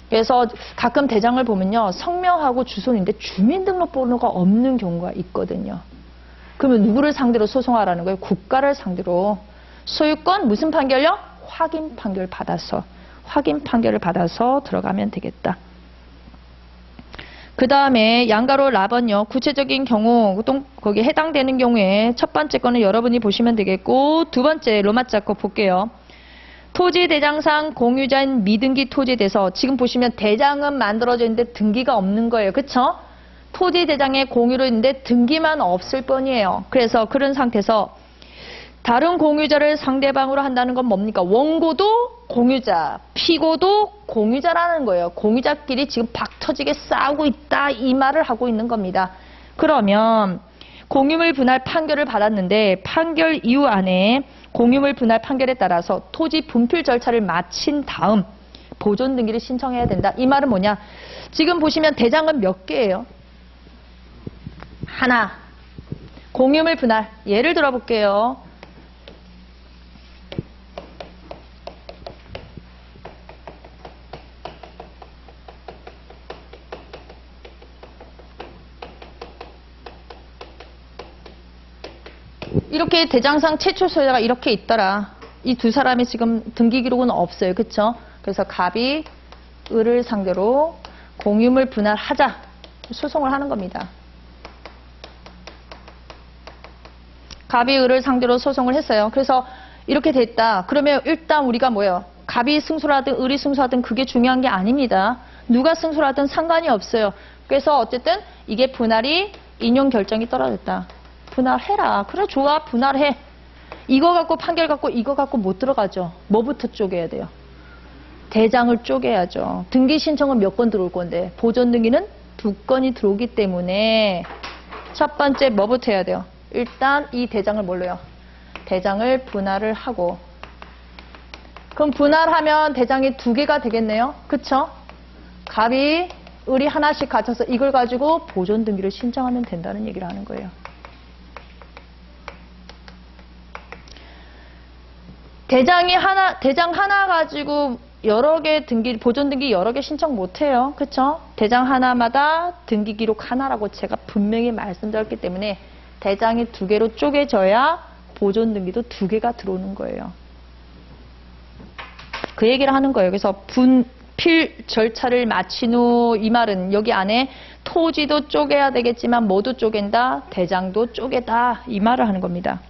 그래서 가끔 대장을 보면요. 성명하고 주소인데 주민등록번호가 없는 경우가 있거든요. 그러면 누구를 상대로 소송하라는 거예요? 국가를 상대로. 소유권 무슨 판결요? 확인 판결을 받아서 들어가면 되겠다. 그 다음에 양가로 라번요. 구체적인 경우 거기 해당되는 경우에 첫 번째 거는 여러분이 보시면 되겠고 두 번째 로마자 거 볼게요. 토지 대장상 공유자인 미등기 토지에 대해서 지금 보시면 대장은 만들어져 있는데 등기가 없는 거예요. 그쵸? 토지 대장에 공유로 있는데 등기만 없을 뿐이에요. 그래서 그런 상태에서 다른 공유자를 상대방으로 한다는 건 뭡니까? 원고도 공유자, 피고도 공유자라는 거예요. 공유자끼리 지금 박터지게 싸우고 있다 이 말을 하고 있는 겁니다. 그러면 공유물 분할 판결을 받았는데 판결 이후 안에 공유물 분할 판결에 따라서 토지 분필 절차를 마친 다음 보존등기를 신청해야 된다. 이 말은 뭐냐? 지금 보시면 대장은 몇 개예요? 하나. 공유물 분할. 예를 들어 볼게요. 이렇게 대장상 최초 소유자가 이렇게 있더라. 이 두 사람이 지금 등기 기록은 없어요. 그쵸? 그래서 갑이 을을 상대로 공유물 분할하자 소송을 하는 겁니다. 갑이 을을 상대로 소송을 했어요. 그래서 이렇게 됐다. 그러면 일단 우리가 뭐예요? 갑이 승소하든 을이 승소하든 그게 중요한 게 아닙니다. 누가 승소하든 상관이 없어요. 그래서 어쨌든 이게 분할이 인용 결정이 떨어졌다. 분할해라. 그래 좋아. 분할해. 이거 갖고 판결 갖고 이거 갖고 못 들어가죠. 뭐부터 쪼개야 돼요? 대장을 쪼개야죠. 등기 신청은 몇 건 들어올 건데 보존등기는 2건이 들어오기 때문에 첫 번째 뭐부터 해야 돼요? 일단 이 대장을 뭘로요? 대장을 분할을 하고 그럼 분할하면 대장이 2개가 되겠네요. 그쵸? 갑이 을이 하나씩 갖춰서 이걸 가지고 보존 등기를 신청하면 된다는 얘기를 하는 거예요. 대장 하나 가지고 여러 개 보존 등기 여러 개 신청 못 해요. 그쵸? 대장 하나마다 등기 기록 하나라고 제가 분명히 말씀드렸기 때문에 대장이 2개로 쪼개져야 보존 등기도 2개가 들어오는 거예요. 그 얘기를 하는 거예요. 그래서 분필 절차를 마친 후 이 말은 여기 안에 토지도 쪼개야 되겠지만 모두 쪼갠다, 대장도 쪼개다 이 말을 하는 겁니다.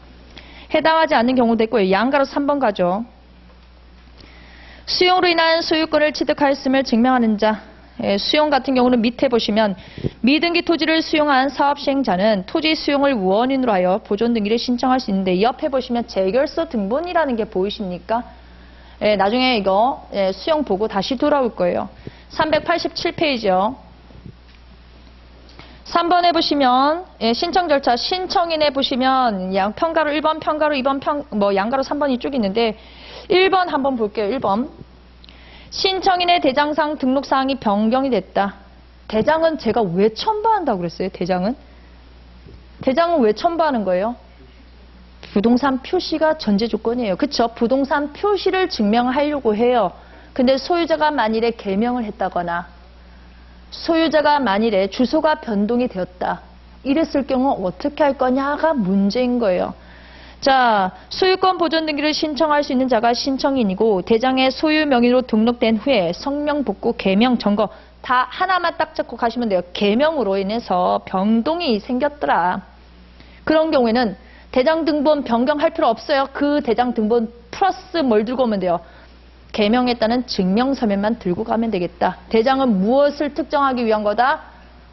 해당하지 않는 경우도 있고요. 양가로 3번 가죠. 수용으로 인한 소유권을 취득하였음을 증명하는 자. 수용 같은 경우는 밑에 보시면 미등기 토지를 수용한 사업시행자는 토지 수용을 원인으로 하여 보존 등기를 신청할 수 있는데 옆에 보시면 재결서 등본이라는 게 보이십니까? 나중에 이거 수용 보고 다시 돌아올 거예요. 387페이지요. 3번에 보시면 신청 절차 신청인에 보시면 평가로 1번, 평가로 2번, 양가로 3번이 쭉 있는데 1번 한번 볼게요. 1번. 신청인의 대장상 등록사항이 변경이 됐다. 대장은 제가 왜 첨부한다고 그랬어요? 대장은 왜 첨부하는 거예요? 부동산 표시가 전제 조건이에요. 그쵸? 부동산 표시를 증명하려고 해요. 근데 소유자가 만일에 개명을 했다거나 소유자가 만일에 주소가 변동이 되었다. 이랬을 경우 어떻게 할 거냐가 문제인 거예요. 자, 소유권 보존 등기를 신청할 수 있는 자가 신청인이고 대장의 소유 명의로 등록된 후에 성명 복구, 개명, 점거 다 하나만 딱 적고 가시면 돼요. 개명으로 인해서 변동이 생겼더라. 그런 경우에는 대장 등본 변경할 필요 없어요. 그 대장 등본 플러스 뭘 들고 오면 돼요? 개명했다는 증명서면만 들고 가면 되겠다. 대장은 무엇을 특정하기 위한 거다?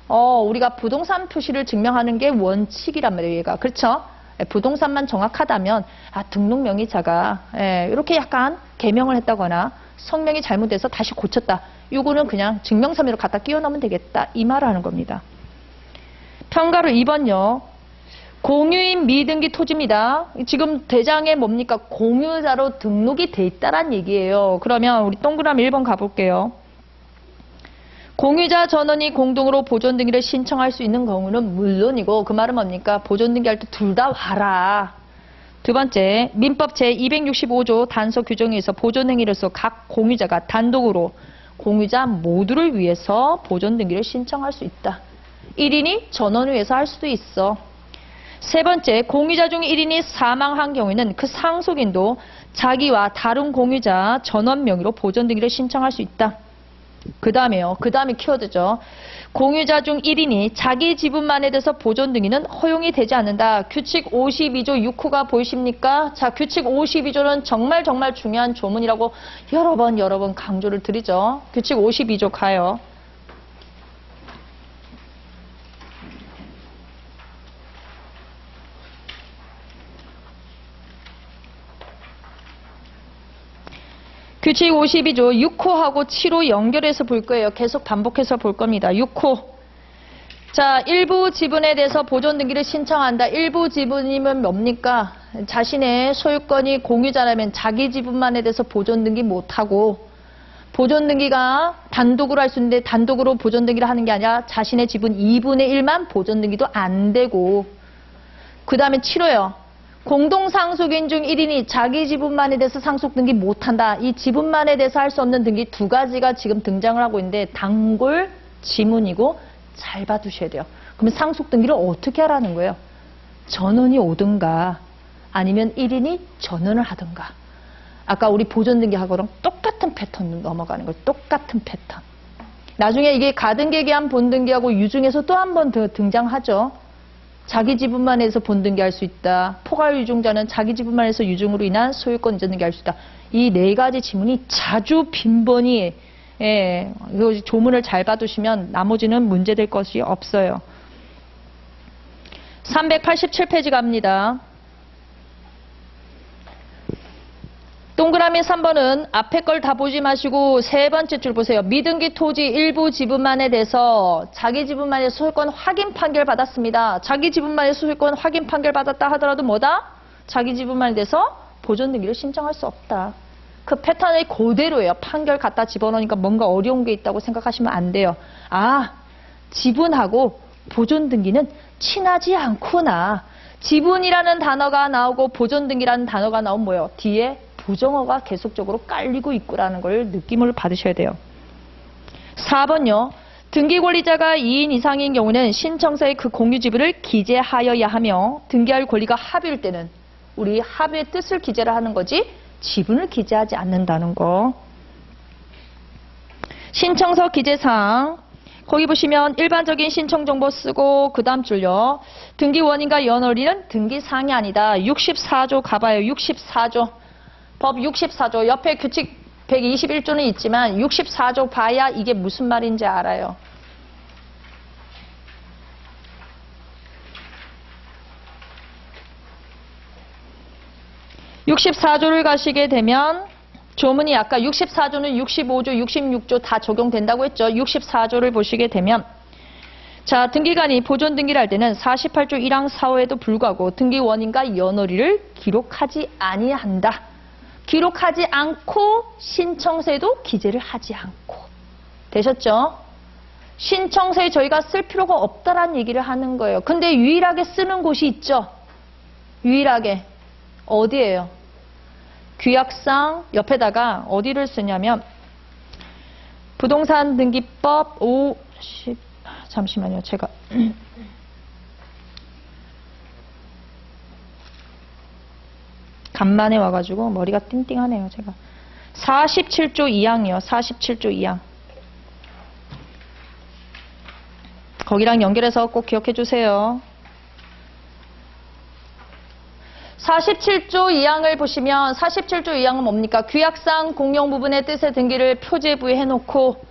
우리가 부동산 표시를 증명하는 게 원칙이란 말이에요. 얘가. 그렇죠? 부동산만 정확하다면 등록 명의자가 이렇게 약간 개명을 했다거나 성명이 잘못돼서 다시 고쳤다. 요거는 그냥 증명서면으로 갖다 끼워 넣으면 되겠다. 이 말을 하는 겁니다. 평가로 2번요. 공유인 미등기 토지입니다. 지금 대장에 뭡니까? 공유자로 등록이 돼 있다란 얘기예요. 그러면 우리 동그라미 1번 가볼게요. 공유자 전원이 공동으로 보존 등기를 신청할 수 있는 경우는 물론이고 그 말은 뭡니까? 보존 등기할 때 둘 다 와라. 두 번째, 민법 제265조 단서 규정에 의해서 보존 행위로서 각 공유자가 단독으로 공유자 모두를 위해서 보존 등기를 신청할 수 있다. 1인이 전원을 위해서 할 수도 있어. 세 번째, 공유자 중 1인이 사망한 경우에는 그 상속인도 자기와 다른 공유자 전원 명의로 보존 등기를 신청할 수 있다. 그 다음에요. 그 다음에 키워드죠. 공유자 중 1인이 자기 지분만에 대해서 보존 등기는 허용이 되지 않는다. 규칙 52조 6호가 보이십니까? 자, 규칙 52조는 정말 중요한 조문이라고 여러 번 강조를 드리죠. 규칙 52조 가요. 규칙 52조 6호하고 7호 연결해서 볼 거예요. 계속 반복해서 볼 겁니다. 6호. 자, 일부 지분에 대해서 보존 등기를 신청한다. 일부 지분이면 뭡니까? 자신의 소유권이 공유자라면 자기 지분만에 대해서 보존 등기 못하고 보존 등기가 단독으로 할 수 있는데 단독으로 보존 등기를 하는 게 아니라 자신의 지분 2분의 1만 보존 등기도 안 되고 그 다음에 7호요. 공동상속인 중 1인이 자기 지분만에 대해서 상속등기 못한다. 이 지분만에 대해서 할 수 없는 등기 두 가지가 지금 등장을 하고 있는데 단골 지문이고 잘 봐두셔야 돼요. 그러면 상속등기를 어떻게 하라는 거예요? 전원이 오든가 아니면 1인이 전원을 하든가. 아까 우리 보존등기하고랑 똑같은 패턴으로 넘어가는 거예요. 똑같은 패턴. 나중에 이게 가등기계한 본등기하고 유중에서 또 한 번 더 등장하죠. 자기 지분만 해서 본등기할 수 있다. 포괄 유증자는 자기 지분만 해서 유증으로 인한 소유권 이전 등기할 수 있다. 이 네 가지 지문이 자주 빈번히 이거 조문을 잘 봐두시면 나머지는 문제될 것이 없어요. 387페이지 갑니다. 동그라미 3번은 앞에 걸 다 보지 마시고 세 번째 줄 보세요. 미등기 토지 일부 지분만에 대해서 자기 지분만의 소유권 확인 판결 받았습니다. 자기 지분만의 소유권 확인 판결 받았다 하더라도 뭐다? 자기 지분만에 대해서 보존 등기를 신청할 수 없다. 그 패턴이 그대로예요. 판결 갖다 집어넣으니까 뭔가 어려운 게 있다고 생각하시면 안 돼요. 아, 지분하고 보존등기는 친하지 않구나. 지분이라는 단어가 나오고 보존등기라는 단어가 나오면 뭐예요? 뒤에 부정어가 계속적으로 깔리고 있구라는 걸 느낌을 받으셔야 돼요. 4번요. 등기권리자가 2인 이상인 경우는 신청서에 그 공유지분을 기재하여야 하며 등기할 권리가 합의일 때는 우리 합의의 뜻을 기재를 하는 거지 지분을 기재하지 않는다는 거. 신청서 기재사항 거기 보시면 일반적인 신청정보 쓰고 그 다음 줄요. 등기원인과 연월일은 등기사항이 아니다. 64조 가봐요. 64조. 법 64조. 옆에 규칙 121조는 있지만 64조 봐야 이게 무슨 말인지 알아요. (64조를) 가시게 되면 조문이 아까 64조는 65조, 66조 다 적용된다고 했죠. 64조를 보시게 되면 자, 등기관이 보존 등기를 할 때는 48조 1항 4호에도 불구하고 등기원인과 연월일을 기록하지 아니한다. 기록하지 않고 신청서에도 기재를 하지 않고. 되셨죠? 신청서에 저희가 쓸 필요가 없다라는 얘기를 하는 거예요. 근데 유일하게 쓰는 곳이 있죠. 유일하게. 어디예요? 규약상 옆에다가 어디를 쓰냐면 부동산 등기법 50 잠시만요. 제가 간만에 와가지고 머리가 띵띵하네요. 제가 47조 2항이요. 47조 2항. 거기랑 연결해서 꼭 기억해 주세요. 47조 2항을 보시면 47조 2항은 뭡니까? 규약상 공용 부분의 뜻의 등기를 표제부에 해놓고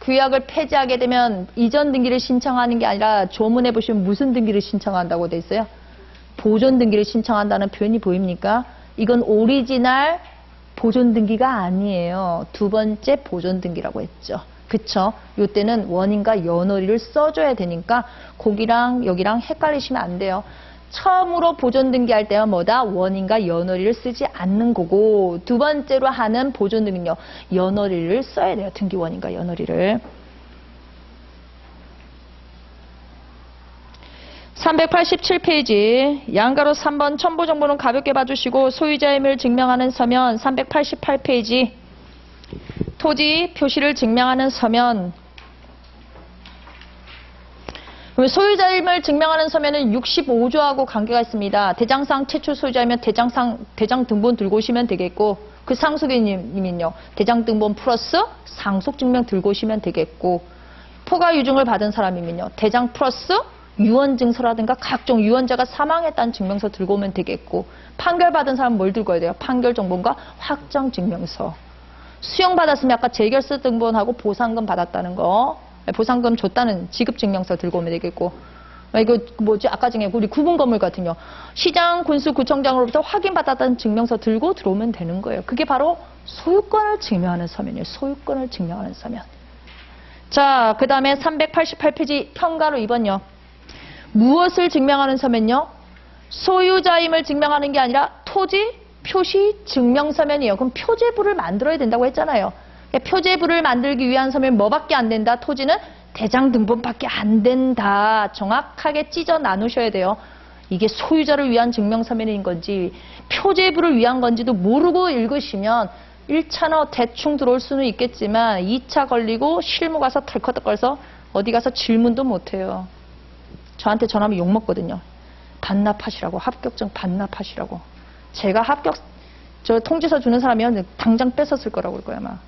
규약을 폐지하게 되면 이전 등기를 신청하는 게 아니라 조문에 보시면 무슨 등기를 신청한다고 돼 있어요? 보존 등기를 신청한다는 표현이 보입니까? 이건 오리지널 보존 등기가 아니에요. 두 번째 보존 등기라고 했죠. 그쵸? 이때는 원인과 연월일을 써줘야 되니까 거기랑 여기랑 헷갈리시면 안 돼요. 처음으로 보존 등기할 때는 뭐다? 원인과 연월일을 쓰지 않는 거고 두 번째로 하는 보존 등기는요. 연월일을 써야 돼요. 등기원인과 연월일을. 387페이지 양가로 3번 첨부 정보는 가볍게 봐주시고 소유자의 의무를 증명하는 서면 388페이지 토지 표시를 증명하는 서면 소유자임을 증명하는 서면은 65조하고 관계가 있습니다. 대장상 최초 소유자이면 대장 등본 들고 오시면 되겠고 그 상속인님은요. 대장 등본 플러스 상속 증명 들고 오시면 되겠고 포가 유증을 받은 사람이면요. 대장 플러스 유언 증서라든가 각종 유언자가 사망했다는 증명서 들고 오면 되겠고 판결 받은 사람은 뭘 들고 와야 돼요? 판결 정보과 확정 증명서. 수용 받았으면 아까 재결세 등본하고 보상금 받았다는 거. 보상금 줬다는 지급증명서 들고 오면 되겠고 이거 뭐지 아까 중에 우리 구분 건물 같은요 시장 군수 구청장으로부터 확인받았다는 증명서 들고 들어오면 되는 거예요. 그게 바로 소유권을 증명하는 서면이에요. 소유권을 증명하는 서면. 자, 그 다음에 388페이지 평가로 2번요. 무엇을 증명하는 서면요? 소유자임을 증명하는 게 아니라 토지 표시 증명서면이에요. 그럼 표제부를 만들어야 된다고 했잖아요. 표제부를 만들기 위한 서면 뭐밖에 안 된다? 토지는 대장 등본밖에 안 된다. 정확하게 찢어 나누셔야 돼요. 이게 소유자를 위한 증명서면인 건지 표제부를 위한 건지도 모르고 읽으시면 1차는 대충 들어올 수는 있겠지만 2차 걸리고 실무 가서 덜커덕거려서 어디 가서 질문도 못해요. 저한테 전화하면 욕먹거든요. 반납하시라고. 합격증 반납하시라고. 제가 저 통지서 주는 사람이면 당장 뺏었을 거라고 그럴 거예요 아마.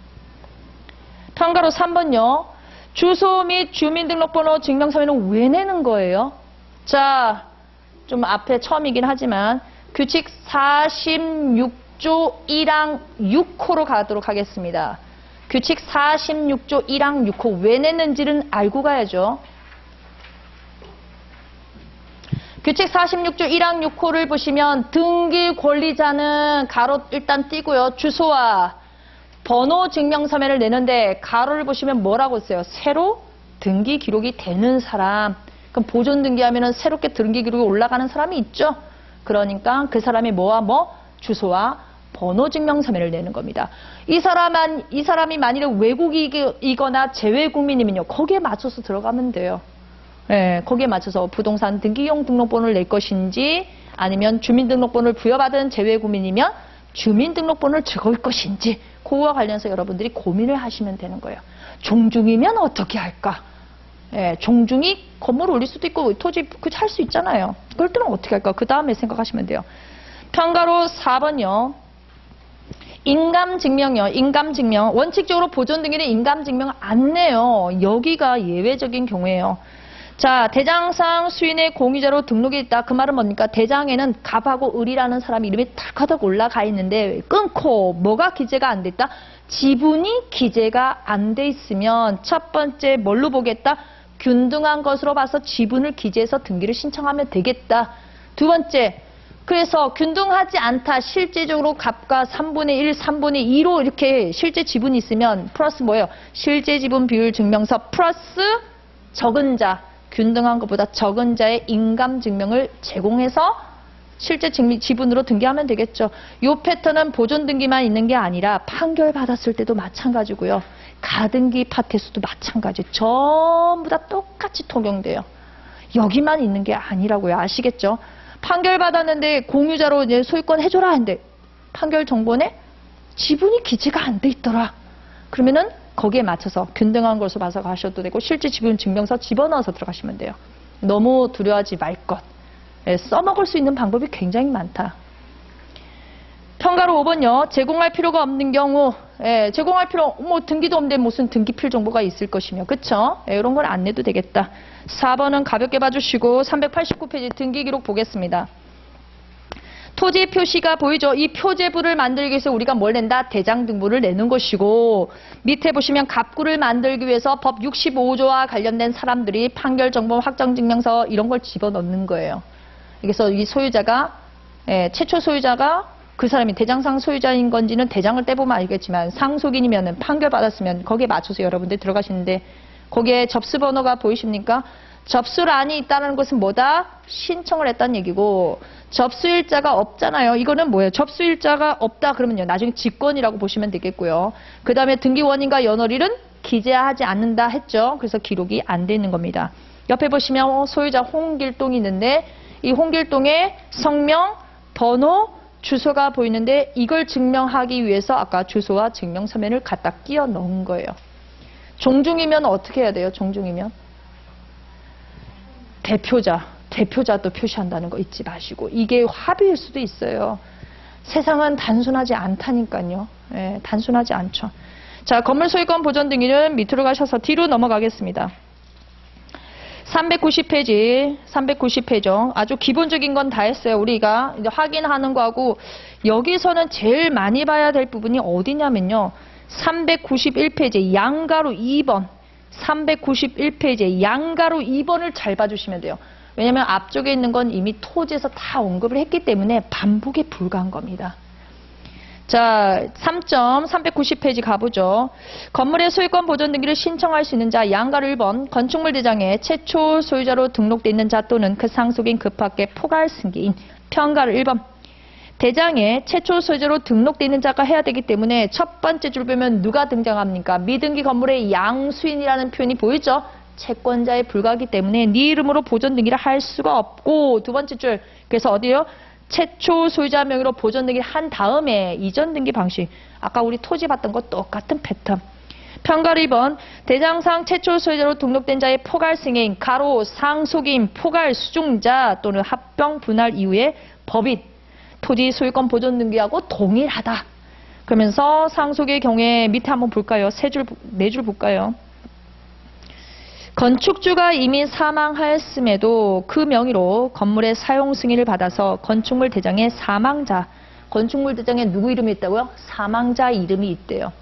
평가로 3번요. 주소 및 주민등록번호 증명서면은 왜 내는 거예요? 자, 좀 앞에 처음이긴 하지만 규칙 46조 1항 6호로 가도록 하겠습니다. 규칙 46조 1항 6호 왜 냈는지는 알고 가야죠. 규칙 46조 1항 6호를 보시면 등기 권리자는 가로 일단 띄고요. 주소와 번호 증명서면을 내는데 가로를 보시면 뭐라고 써요? 새로 등기 기록이 되는 사람. 그럼 보존 등기하면은 새롭게 등기 기록이 올라가는 사람이 있죠. 그러니까 그 사람이 뭐와 뭐 주소와 번호증명서면을 내는 겁니다. 이 사람이 만일에 외국이거나 재외국민이면요, 거기에 맞춰서 들어가면 돼요. 예, 거기에 맞춰서 부동산 등기용 등록번호를 낼 것인지, 아니면 주민등록번호를 부여받은 재외국민이면 주민등록번호를 적을 것인지, 그거와 관련해서 여러분들이 고민을 하시면 되는 거예요. 종중이면 어떻게 할까? 예, 종중이 건물을 올릴 수도 있고 토지 할 수 있잖아요. 그럴 때는 어떻게 할까? 그 다음에 생각하시면 돼요. 평가로 4번요. 인감증명요. 인감증명. 원칙적으로 보존 등기는 인감증명 안 내요. 여기가 예외적인 경우예요. 자, 대장상 수인의 공유자로 등록이 있다. 그 말은 뭡니까? 대장에는 갑하고 을이라는 사람 이름이 탁하덕 올라가 있는데 끊고 뭐가 기재가 안 됐다? 지분이 기재가 안 돼 있으면 첫 번째 뭘로 보겠다? 균등한 것으로 봐서 지분을 기재해서 등기를 신청하면 되겠다. 두 번째, 그래서 균등하지 않다. 실제적으로 갑과 3분의 1, 3분의 2로 이렇게 실제 지분이 있으면 플러스 뭐예요? 실제 지분 비율 증명서 플러스 적은 자. 균등한 것보다 적은 자의 인감증명을 제공해서 실제 지분으로 등기하면 되겠죠. 이 패턴은 보존 등기만 있는 게 아니라 판결 받았을 때도 마찬가지고요. 가등기 파트에서도 마찬가지. 전부 다 똑같이 통용돼요. 여기만 있는 게 아니라고요. 아시겠죠? 판결 받았는데 공유자로 이제 소유권 해줘라 했는데 판결 정보에 지분이 기재가 안 돼 있더라. 그러면은 거기에 맞춰서 균등한 것으로 봐서 가셔도 되고 실제 지분 증명서 집어넣어서 들어가시면 돼요. 너무 두려워하지 말 것. 예, 써먹을 수 있는 방법이 굉장히 많다. 평가로 5번요. 제공할 필요가 없는 경우, 예, 제공할 필요, 뭐 등기도 없는데 무슨 등기필 정보가 있을 것이며, 그쵸? 예, 이런 건 안 내도 되겠다. 4번은 가볍게 봐주시고 389페이지 등기기록 보겠습니다. 토지 표시가 보이죠? 이 표제부를 만들기 위해서 우리가 뭘 낸다? 대장등본을 내는 것이고, 밑에 보시면 갑구를 만들기 위해서 법 65조와 관련된 사람들이 판결정보, 확정증명서 이런 걸 집어넣는 거예요. 그래서 이 소유자가, 최초 소유자가 그 사람이 대장상 소유자인 건지는 대장을 떼보면 알겠지만 상속인이면은 판결 받았으면 거기에 맞춰서 여러분들 들어가시는데 거기에 접수번호가 보이십니까? 접수란이 있다는 것은 뭐다? 신청을 했다는 얘기고 접수일자가 없잖아요. 이거는 뭐예요? 접수일자가 없다 그러면요. 나중에 직권이라고 보시면 되겠고요. 그 다음에 등기원인과 연월일은 기재하지 않는다 했죠. 그래서 기록이 안 돼 있는 겁니다. 옆에 보시면 소유자 홍길동이 있는데 이 홍길동의 성명, 번호, 주소가 보이는데 이걸 증명하기 위해서 아까 주소와 증명서면을 갖다 끼워 넣은 거예요. 종중이면 어떻게 해야 돼요? 종중이면? 대표자도 표시한다는 거 잊지 마시고 이게 합의일 수도 있어요. 세상은 단순하지 않다니까요. 예, 단순하지 않죠. 자, 건물 소유권 보존 등기는 밑으로 가셔서 뒤로 넘어가겠습니다. 390페이지죠. 아주 기본적인 건 다 했어요. 우리가 이제 확인하는 거하고 여기서는 제일 많이 봐야 될 부분이 어디냐면요. 391페이지 양가로 2번. 391페이지에 양가로 2번을 잘 봐주시면 돼요. 왜냐하면 앞쪽에 있는 건 이미 토지에서 다 언급을 했기 때문에 반복에 불과한 겁니다. 자, 390페이지 가보죠. 건물의 소유권 보존 등기를 신청할 수 있는 자 양가로 1번 건축물 대장에 최초 소유자로 등록되어 있는 자 또는 그 상속인 그 밖의 포괄 승계인 평가로 1번 대장에 최초 소유자로 등록되어 있는 자가 해야 되기 때문에 첫 번째 줄 보면 누가 등장합니까? 미등기 건물의 양수인이라는 표현이 보이죠? 채권자에 불과하기 때문에 네 이름으로 보존 등기를 할 수가 없고 두 번째 줄 그래서 어디요? 최초 소유자 명의로 보존 등기를 한 다음에 이전 등기 방식 아까 우리 토지 봤던 것 똑같은 패턴 평가로 2번 대장상 최초 소유자로 등록된 자의 포괄 승인 가로 상속인 포괄 수중자 또는 합병 분할 이후에 법인 토지 소유권 보존 등기하고 동일하다. 그러면서 상속의 경우에 밑에 한번 볼까요? 네 줄 볼까요? 건축주가 이미 사망하였음에도 그 명의로 건물의 사용 승인을 받아서 건축물 대장의 사망자, 건축물 대장에 누구 이름이 있다고요? 사망자 이름이 있대요.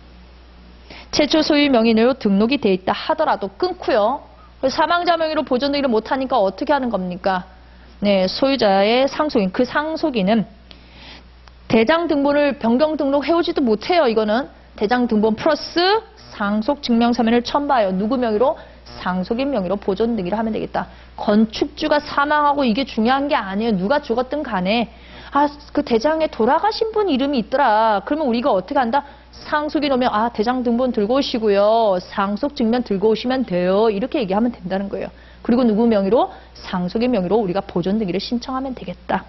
최초 소유 명의로 등록이 돼 있다 하더라도 끊고요. 사망자 명의로 보존 등기를 못하니까 어떻게 하는 겁니까? 네, 소유자의 상속인, 그 상속인은 대장 등본을 변경 등록해오지도 못해요. 이거는 대장 등본 플러스 상속 증명서면을 첨부하여 누구 명의로? 상속인 명의로 보존 등기를 하면 되겠다. 건축주가 사망하고 이게 중요한 게 아니에요. 누가 죽었든 간에 아, 그 대장에 돌아가신 분 이름이 있더라. 그러면 우리가 어떻게 한다? 상속인 오면 아, 대장 등본 들고 오시고요. 상속 증명 들고 오시면 돼요. 이렇게 얘기하면 된다는 거예요. 그리고 누구 명의로? 상속인 명의로 우리가 보존 등기를 신청하면 되겠다.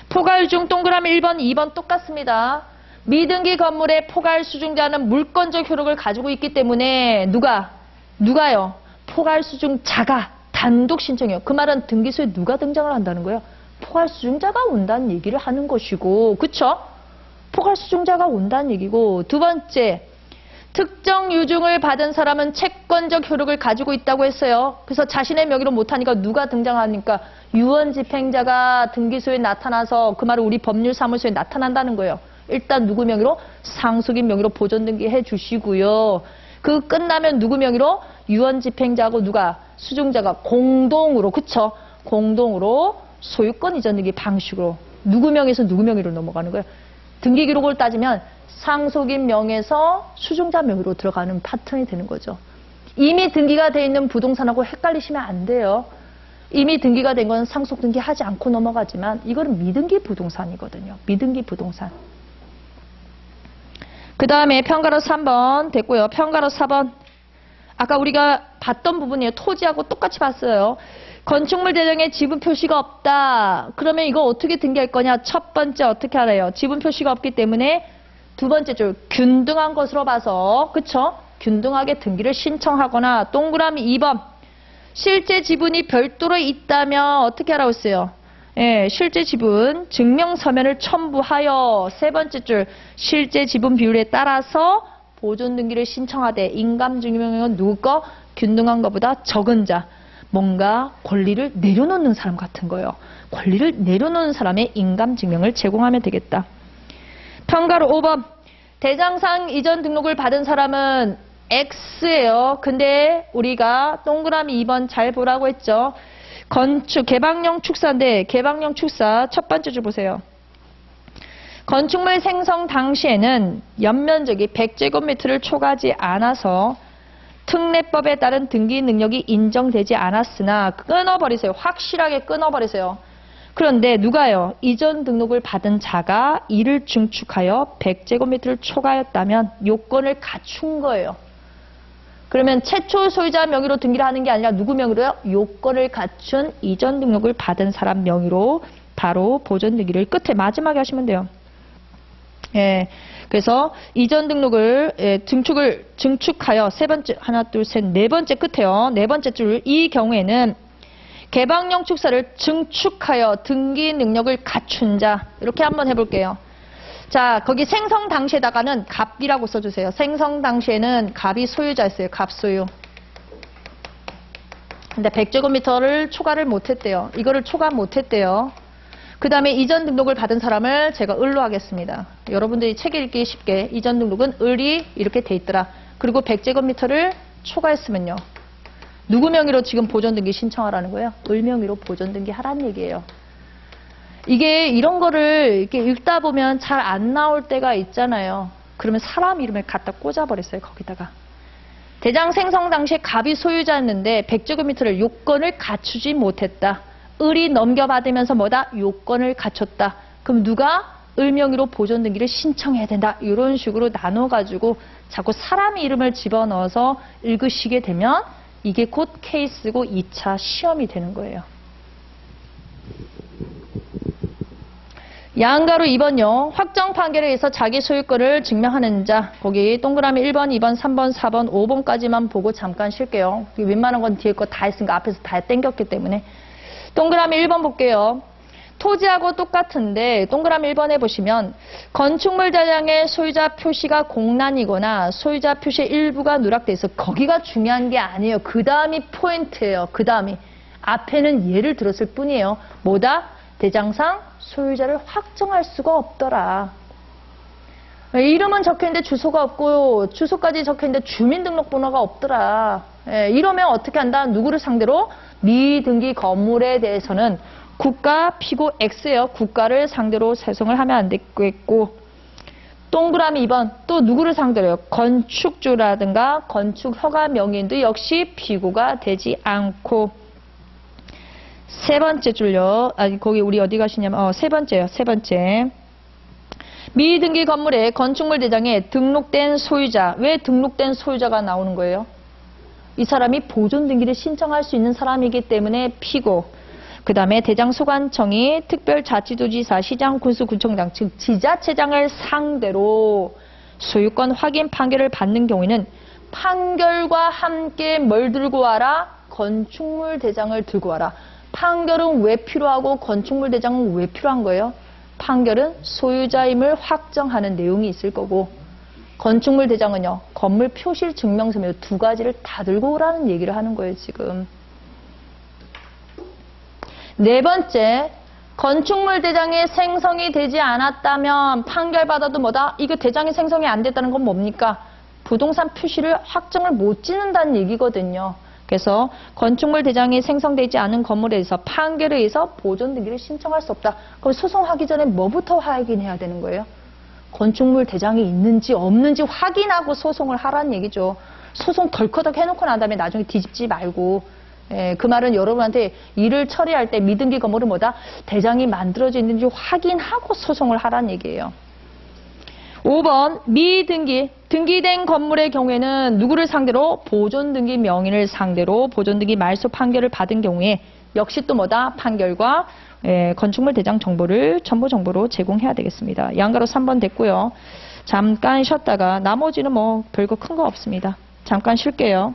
포괄 중 동그라미 1번, 2번 똑같습니다. 미등기 건물의 포괄 수중자는 물권적 효력을 가지고 있기 때문에 누가요? 포괄 수중자가 단독 신청해요. 그 말은 등기소에 누가 등장을 한다는 거예요? 포괄 수중자가 온다는 얘기를 하는 것이고, 그쵸? 포괄 수중자가 온다는 얘기고, 두 번째, 특정 유증을 받은 사람은 채권적 효력을 가지고 있다고 했어요. 그래서 자신의 명의로 못하니까 누가 등장하니까 유언집행자가 등기소에 나타나서 그 말은 우리 법률사무소에 나타난다는 거예요. 일단 누구 명의로? 상속인 명의로 보존 등기해 주시고요. 그 끝나면 누구 명의로? 유언집행자하고 누가? 수중자가 공동으로, 그쵸? 공동으로 소유권 이전 등기 방식으로 누구 명의에서 누구 명의로 넘어가는 거예요. 등기 기록을 따지면 상속인 명에서 수중자 명의로 들어가는 패턴이 되는 거죠. 이미 등기가 돼 있는 부동산하고 헷갈리시면 안 돼요. 이미 등기가 된 건 상속 등기하지 않고 넘어가지만 이거는 미등기 부동산이거든요. 미등기 부동산. 그 다음에 평가로 3번 됐고요. 평가로 4번. 아까 우리가 봤던 부분이에요. 토지하고 똑같이 봤어요. 건축물 대장에 지분 표시가 없다. 그러면 이거 어떻게 등기할 거냐? 첫 번째 어떻게 알아요? 지분 표시가 없기 때문에 두 번째 줄 균등한 것으로 봐서 그쵸? 균등하게 등기를 신청하거나 동그라미 2번 실제 지분이 별도로 있다면 어떻게 하라고 했어요? 예, 실제 지분 증명서면을 첨부하여 세 번째 줄 실제 지분 비율에 따라서 보존 등기를 신청하되 인감증명은 누구 거? 균등한 것보다 적은 자. 뭔가 권리를 내려놓는 사람 같은 거예요. 권리를 내려놓는 사람의 인감증명을 제공하면 되겠다. 평가로 5번. 대장상 이전 등록을 받은 사람은 X예요. 근데 우리가 동그라미 2번 잘 보라고 했죠. 건축, 개방형 축사인데 개방형 축사 첫 번째 줄 보세요. 건축물 생성 당시에는 연면적이 100제곱미터를 초과하지 않아서 특례법에 따른 등기 능력이 인정되지 않았으나 끊어버리세요. 확실하게 끊어버리세요. 그런데 누가요? 이전 등록을 받은 자가 이를 증축하여 100제곱미터를 초과하였다면 요건을 갖춘 거예요. 그러면 최초 소유자 명의로 등기를 하는 게 아니라 누구 명의로요? 요건을 갖춘 이전 등록을 받은 사람 명의로 바로 보존 등기를 끝에 마지막에 하시면 돼요. 예. 그래서 이전 등록을 증축하여 세 번째 하나 둘 셋 네 번째 끝에요. 네 번째 줄 이 경우에는 개방형 축사를 증축하여 등기 능력을 갖춘 자 이렇게 한번 해볼게요. 자 거기 생성 당시에다가는 갑이라고 써주세요. 생성 당시에는 갑이 소유자였어요. 갑 소유. 근데 100제곱미터를 초과를 못했대요. 이거를 초과 못했대요. 그 다음에 이전 등록을 받은 사람을 제가 을로 하겠습니다. 여러분들이 책 읽기 쉽게 이전 등록은 을이 이렇게 돼 있더라. 그리고 100제곱미터를 초과했으면요. 누구 명의로 지금 보존 등기 신청하라는 거예요? 을 명의로 보존 등기 하라는 얘기예요. 이게 이런 거를 이렇게 읽다 보면 잘 안 나올 때가 있잖아요. 그러면 사람 이름을 갖다 꽂아버렸어요. 거기다가. 대장 생성 당시에 갑이 소유자였는데 100제곱미터를 요건을 갖추지 못했다. 을이 넘겨받으면서 뭐다? 요건을 갖췄다. 그럼 누가 을 명의로 보존 등기를 신청해야 된다. 이런 식으로 나눠가지고 자꾸 사람 이름을 집어넣어서 읽으시게 되면 이게 곧 케이스고 2차 시험이 되는 거예요. 양가로 2번요. 확정 판결에 의해서 자기 소유권을 증명하는 자. 거기 동그라미 1번, 2번, 3번, 4번, 5번까지만 보고 잠깐 쉴게요. 웬만한 건 뒤에 거 다 했으니까 앞에서 다 땡겼기 때문에. 동그라미 1번 볼게요. 토지하고 똑같은데 동그라미 1번에 보시면 건축물 대장의 소유자 표시가 공란이거나 소유자 표시의 일부가 누락돼 있어. 거기가 중요한 게 아니에요. 그 다음이 포인트예요. 그 다음이. 앞에는 예를 들었을 뿐이에요. 뭐다? 대장상 소유자를 확정할 수가 없더라. 이름은 적혀있는데 주소가 없고 주소까지 적혀있는데 주민등록번호가 없더라. 이러면 어떻게 한다? 누구를 상대로? 미등기 건물에 대해서는 국가 피고 X예요. 국가를 상대로 세송을 하면 안 되겠고 동그라미 2번 또 누구를 상대로요? 건축주라든가 건축허가 명의인도 역시 피고가 되지 않고 세 번째 줄요. 거기 우리 어디 가시냐면, 세 번째요. 세 번째. 미등기 건물의 건축물 대장에 등록된 소유자. 왜 등록된 소유자가 나오는 거예요? 이 사람이 보존 등기를 신청할 수 있는 사람이기 때문에 피고, 그 다음에 대장소관청이 특별자치도지사, 시장, 군수, 구청장, 즉 지자체장을 상대로 소유권 확인 판결을 받는 경우에는 판결과 함께 뭘 들고 와라? 건축물 대장을 들고 와라. 판결은 왜 필요하고 건축물 대장은 왜 필요한 거예요? 판결은 소유자임을 확정하는 내용이 있을 거고, 건축물 대장은요, 건물 표실 증명서며 두 가지를 다 들고 오라는 얘기를 하는 거예요, 지금. 네 번째, 건축물 대장이 생성이 되지 않았다면 판결받아도 뭐다? 이거 대장이 생성이 안 됐다는 건 뭡니까? 부동산 표시를 확정을 못 짓는다는 얘기거든요. 그래서 건축물 대장이 생성되지 않은 건물에 대해서 판결에 의해서 보존 등기를 신청할 수 없다. 그럼 소송하기 전에 뭐부터 확인해야 되는 거예요? 건축물 대장이 있는지 없는지 확인하고 소송을 하라는 얘기죠. 소송 덜커덕 해놓고 난 다음에 나중에 뒤집지 말고. 그 말은 여러분한테 일을 처리할 때 미등기 건물은 뭐다? 대장이 만들어져 있는지 확인하고 소송을 하라는 얘기예요. 5번 미등기, 등기된 건물의 경우에는 누구를 상대로? 보존등기 명의를 상대로 보존등기 말소 판결을 받은 경우에 역시 또 뭐다? 판결과 건축물 대장 정보를 첨부 정보로 제공해야 되겠습니다. 양가로 3번 됐고요. 잠깐 쉬었다가 나머지는 뭐 별거 큰 거 없습니다. 잠깐 쉴게요.